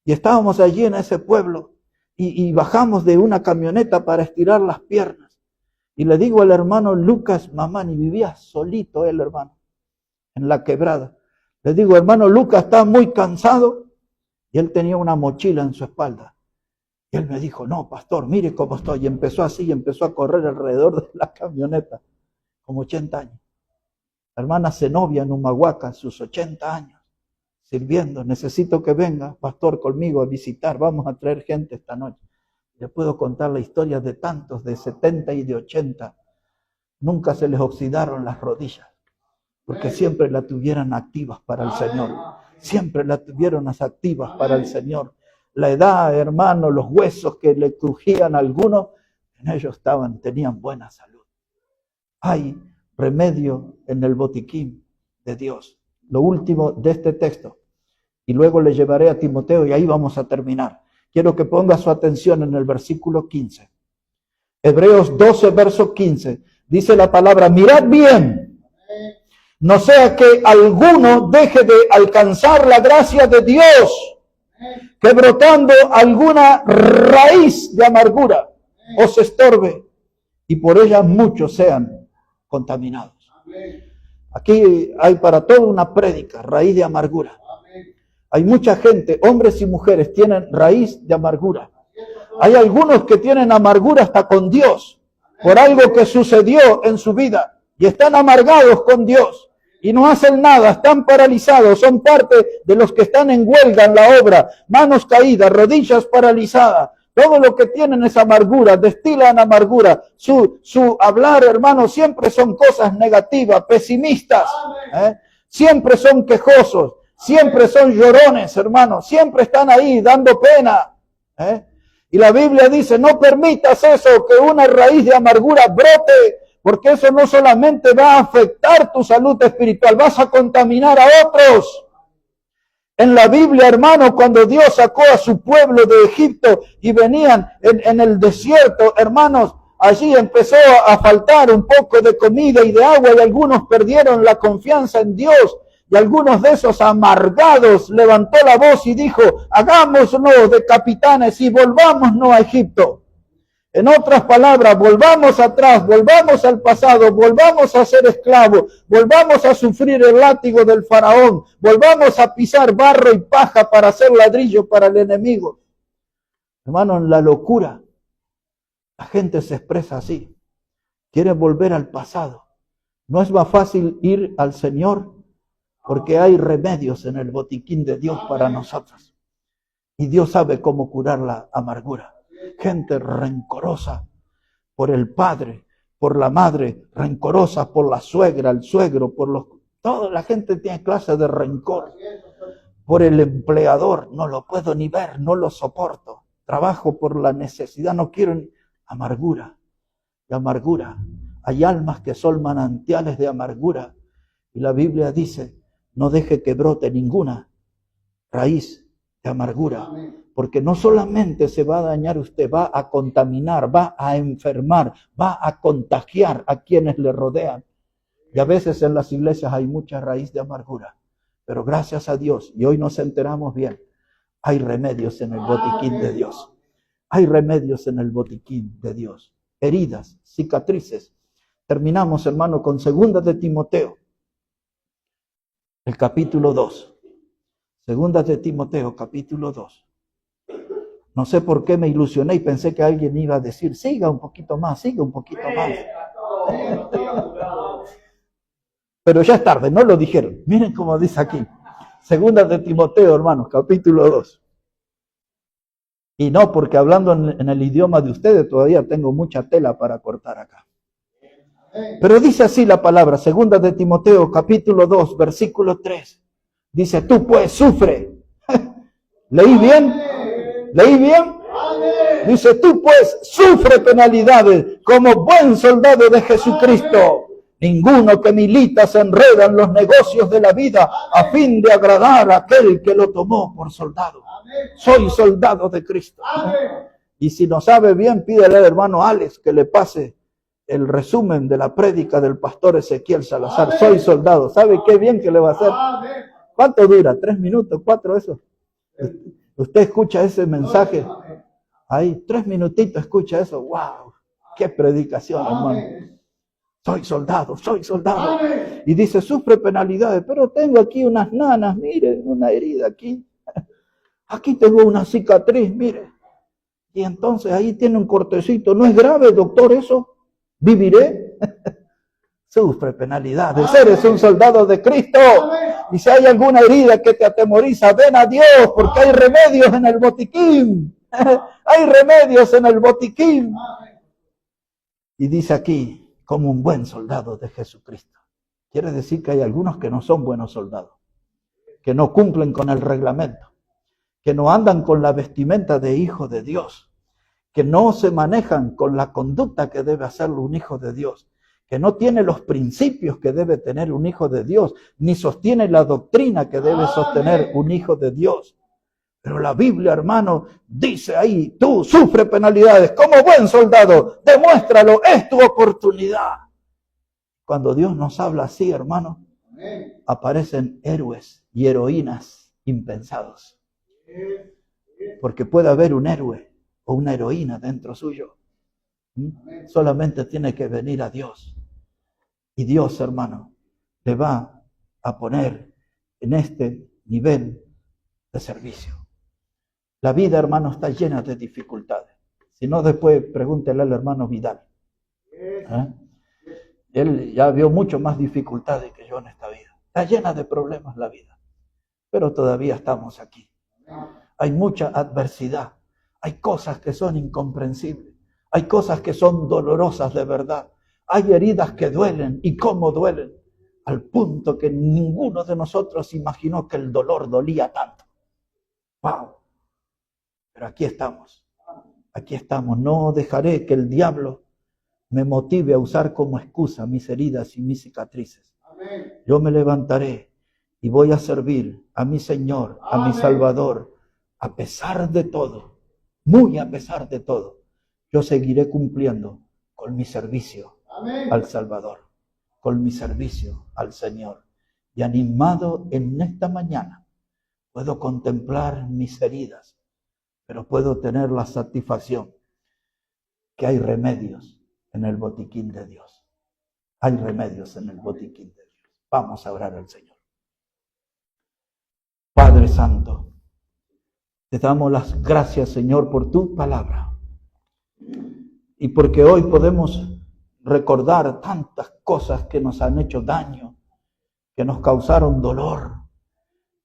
Y estábamos allí en ese pueblo y bajamos de una camioneta para estirar las piernas. Y le digo al hermano Lucas Mamani, vivía solito el hermano, en la quebrada. Le digo, hermano Lucas está muy cansado. Y él tenía una mochila en su espalda. Y él me dijo, no, pastor, mire cómo estoy. Y empezó así, empezó a correr alrededor de la camioneta, como 80 años. La hermana Zenobia en Humahuaca, sus 80 años, sirviendo. Necesito que venga, pastor, conmigo a visitar. Vamos a traer gente esta noche. Le puedo contar la historia de tantos, de 70 y de 80. Nunca se les oxidaron las rodillas, porque siempre las tuvieron activas para el Señor. Siempre las tuvieron activas para el Señor. La edad, hermano, los huesos que le crujían a algunos, en ellos tenían buena salud. Hay remedio en el botiquín de Dios. Lo último de este texto, y luego le llevaré a Timoteo y ahí vamos a terminar. Quiero que ponga su atención en el versículo 15. Hebreos 12, verso 15. Dice la palabra, mirad bien, no sea que alguno deje de alcanzar la gracia de Dios, que brotando alguna raíz de amargura os estorbe y por ella muchos sean contaminados. Aquí hay para todo una prédica, raíz de amargura. Hay mucha gente, hombres y mujeres, tienen raíz de amargura. Hay algunos que tienen amargura hasta con Dios por algo que sucedió en su vida y están amargados con Dios. Y no hacen nada, están paralizados, son parte de los que están en huelga en la obra, manos caídas, rodillas paralizadas. Todo lo que tienen es amargura, destilan amargura. Su hablar, hermano, siempre son cosas negativas, pesimistas. siempre son quejosos, siempre son llorones, hermanos, siempre están ahí dando pena. Y la Biblia dice, no permitas eso, que una raíz de amargura brote, porque eso no solamente va a afectar tu salud espiritual, vas a contaminar a otros. En la Biblia, hermano, cuando Dios sacó a su pueblo de Egipto y venían en el desierto, hermanos, allí empezó a faltar un poco de comida y de agua y algunos perdieron la confianza en Dios. Y algunos de esos amargados levantó la voz y dijo, hagámonos de capitanes y volvámonos a Egipto. En otras palabras, volvamos atrás, volvamos al pasado, volvamos a ser esclavos, volvamos a sufrir el látigo del faraón, volvamos a pisar barro y paja para hacer ladrillo para el enemigo. Hermano, en la locura, la gente se expresa así. Quiere volver al pasado. No es más fácil ir al Señor porque hay remedios en el botiquín de Dios para nosotros. Y Dios sabe cómo curar la amargura. Gente rencorosa por el padre, por la madre, rencorosa por la suegra, el suegro, toda la gente tiene clase de rencor. Por el empleador, no lo puedo ni ver, no lo soporto. Trabajo por la necesidad, no quiero ni... Amargura, de amargura. Hay almas que son manantiales de amargura. Y la Biblia dice, no deje que brote ninguna raíz de amargura. Porque no solamente se va a dañar usted, va a contaminar, va a enfermar, va a contagiar a quienes le rodean. Y a veces en las iglesias hay mucha raíz de amargura. Pero gracias a Dios, y hoy nos enteramos bien, hay remedios en el botiquín de Dios. Hay remedios en el botiquín de Dios. Heridas, cicatrices. Terminamos, hermano, con 2 de Timoteo, el capítulo 2. 2 de Timoteo, capítulo 2. No sé por qué me ilusioné y pensé que alguien iba a decir, siga un poquito más, siga un poquito más. Pero ya es tarde, no lo dijeron. Miren cómo dice aquí. 2 de Timoteo, hermanos, capítulo 2. Y no, porque hablando en el idioma de ustedes todavía tengo mucha tela para cortar acá. Pero dice así la palabra, 2 de Timoteo, capítulo 2, versículo 3. Dice, tú pues sufre. ¿Leí bien? ¿Leí bien? Dice, tú pues sufre penalidades como buen soldado de Jesucristo. Ninguno que milita se enreda en los negocios de la vida a fin de agradar a aquel que lo tomó por soldado. Soy soldado de Cristo. Y si no sabe bien, pídele al hermano Alex que le pase el resumen de la prédica del pastor Ezequiel Salazar. Soy soldado. ¿Sabe qué bien que le va a hacer? ¿Cuánto dura? 3 minutos, 4 eso. Usted escucha ese mensaje. Ahí, 3 minutitos escucha eso. ¡Wow! ¡Qué predicación, hermano! Soy soldado, soy soldado. Y dice, sufre penalidades, pero tengo aquí unas nanas, mire, una herida aquí. Aquí tengo una cicatriz, mire. Y entonces ahí tiene un cortecito. ¿No es grave, doctor, eso? ¿Viviré? Sufre penalidades. Eres un soldado de Cristo. Y si hay alguna herida que te atemoriza, ven a Dios, porque hay remedios en el botiquín. Hay remedios en el botiquín. Y dice aquí, como un buen soldado de Jesucristo. Quiere decir que hay algunos que no son buenos soldados, que no cumplen con el reglamento, que no andan con la vestimenta de hijo de Dios, que no se manejan con la conducta que debe hacerlo un hijo de Dios, que no tiene los principios que debe tener un hijo de Dios, ni sostiene la doctrina que debe sostener un hijo de Dios. Pero la Biblia, hermano, dice ahí, tú sufre penalidades como buen soldado, demuéstralo, es tu oportunidad. Cuando Dios nos habla así, hermano, aparecen héroes y heroínas impensados. Porque puede haber un héroe o una heroína dentro suyo. Solamente tiene que venir a Dios. Y Dios, hermano, le va a poner en este nivel de servicio. La vida, hermano, está llena de dificultades. Si no, después pregúntele al hermano Vidal. Él ya vio mucho más dificultades que yo en esta vida. Está llena de problemas la vida. Pero todavía estamos aquí. Hay mucha adversidad. Hay cosas que son incomprensibles. Hay cosas que son dolorosas de verdad. Hay heridas que duelen. ¿Y cómo duelen? al punto que ninguno de nosotros imaginó que el dolor dolía tanto. ¡Wow! Pero aquí estamos. Aquí estamos. No dejaré que el diablo me motive a usar como excusa mis heridas y mis cicatrices. Amén. Yo me levantaré y voy a servir a mi Señor, a mi Salvador, a pesar de todo, muy a pesar de todo. Yo seguiré cumpliendo con mi servicio al Salvador, con mi servicio al Señor. Y animado en esta mañana, puedo contemplar mis heridas, pero puedo tener la satisfacción que hay remedios en el botiquín de Dios. Hay remedios en el botiquín de Dios. Vamos a orar al Señor. Padre Santo, te damos las gracias, Señor, por tu palabra. Y porque hoy podemos recordar tantas cosas que nos han hecho daño, que nos causaron dolor,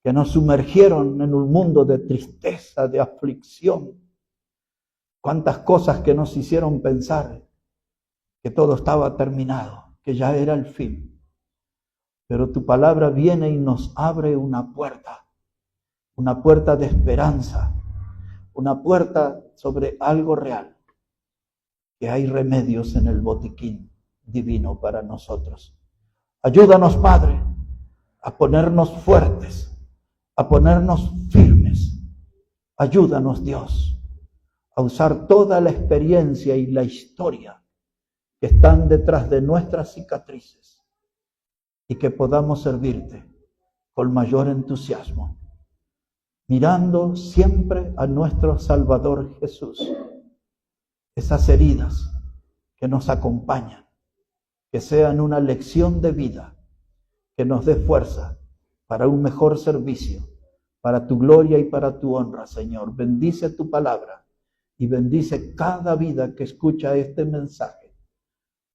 que nos sumergieron en un mundo de tristeza, de aflicción. Cuántas cosas que nos hicieron pensar que todo estaba terminado, que ya era el fin. Pero tu palabra viene y nos abre una puerta de esperanza, una puerta sobre algo real, que hay remedios en el botiquín divino para nosotros. Ayúdanos, Padre, a ponernos fuertes, a ponernos firmes. Ayúdanos, Dios, a usar toda la experiencia y la historia que están detrás de nuestras cicatrices y que podamos servirte con mayor entusiasmo, mirando siempre a nuestro Salvador Jesús. Esas heridas que nos acompañan, que sean una lección de vida, que nos dé fuerza para un mejor servicio, para tu gloria y para tu honra, Señor. Bendice tu palabra y bendice cada vida que escucha este mensaje.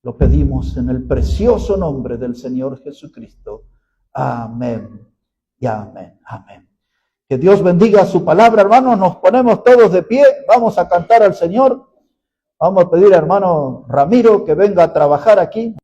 Lo pedimos en el precioso nombre del Señor Jesucristo. Amén y amén. Amén. Que Dios bendiga su palabra, hermanos. Nos ponemos todos de pie. Vamos a cantar al Señor. Vamos a pedir a hermano Ramiro que venga a trabajar aquí.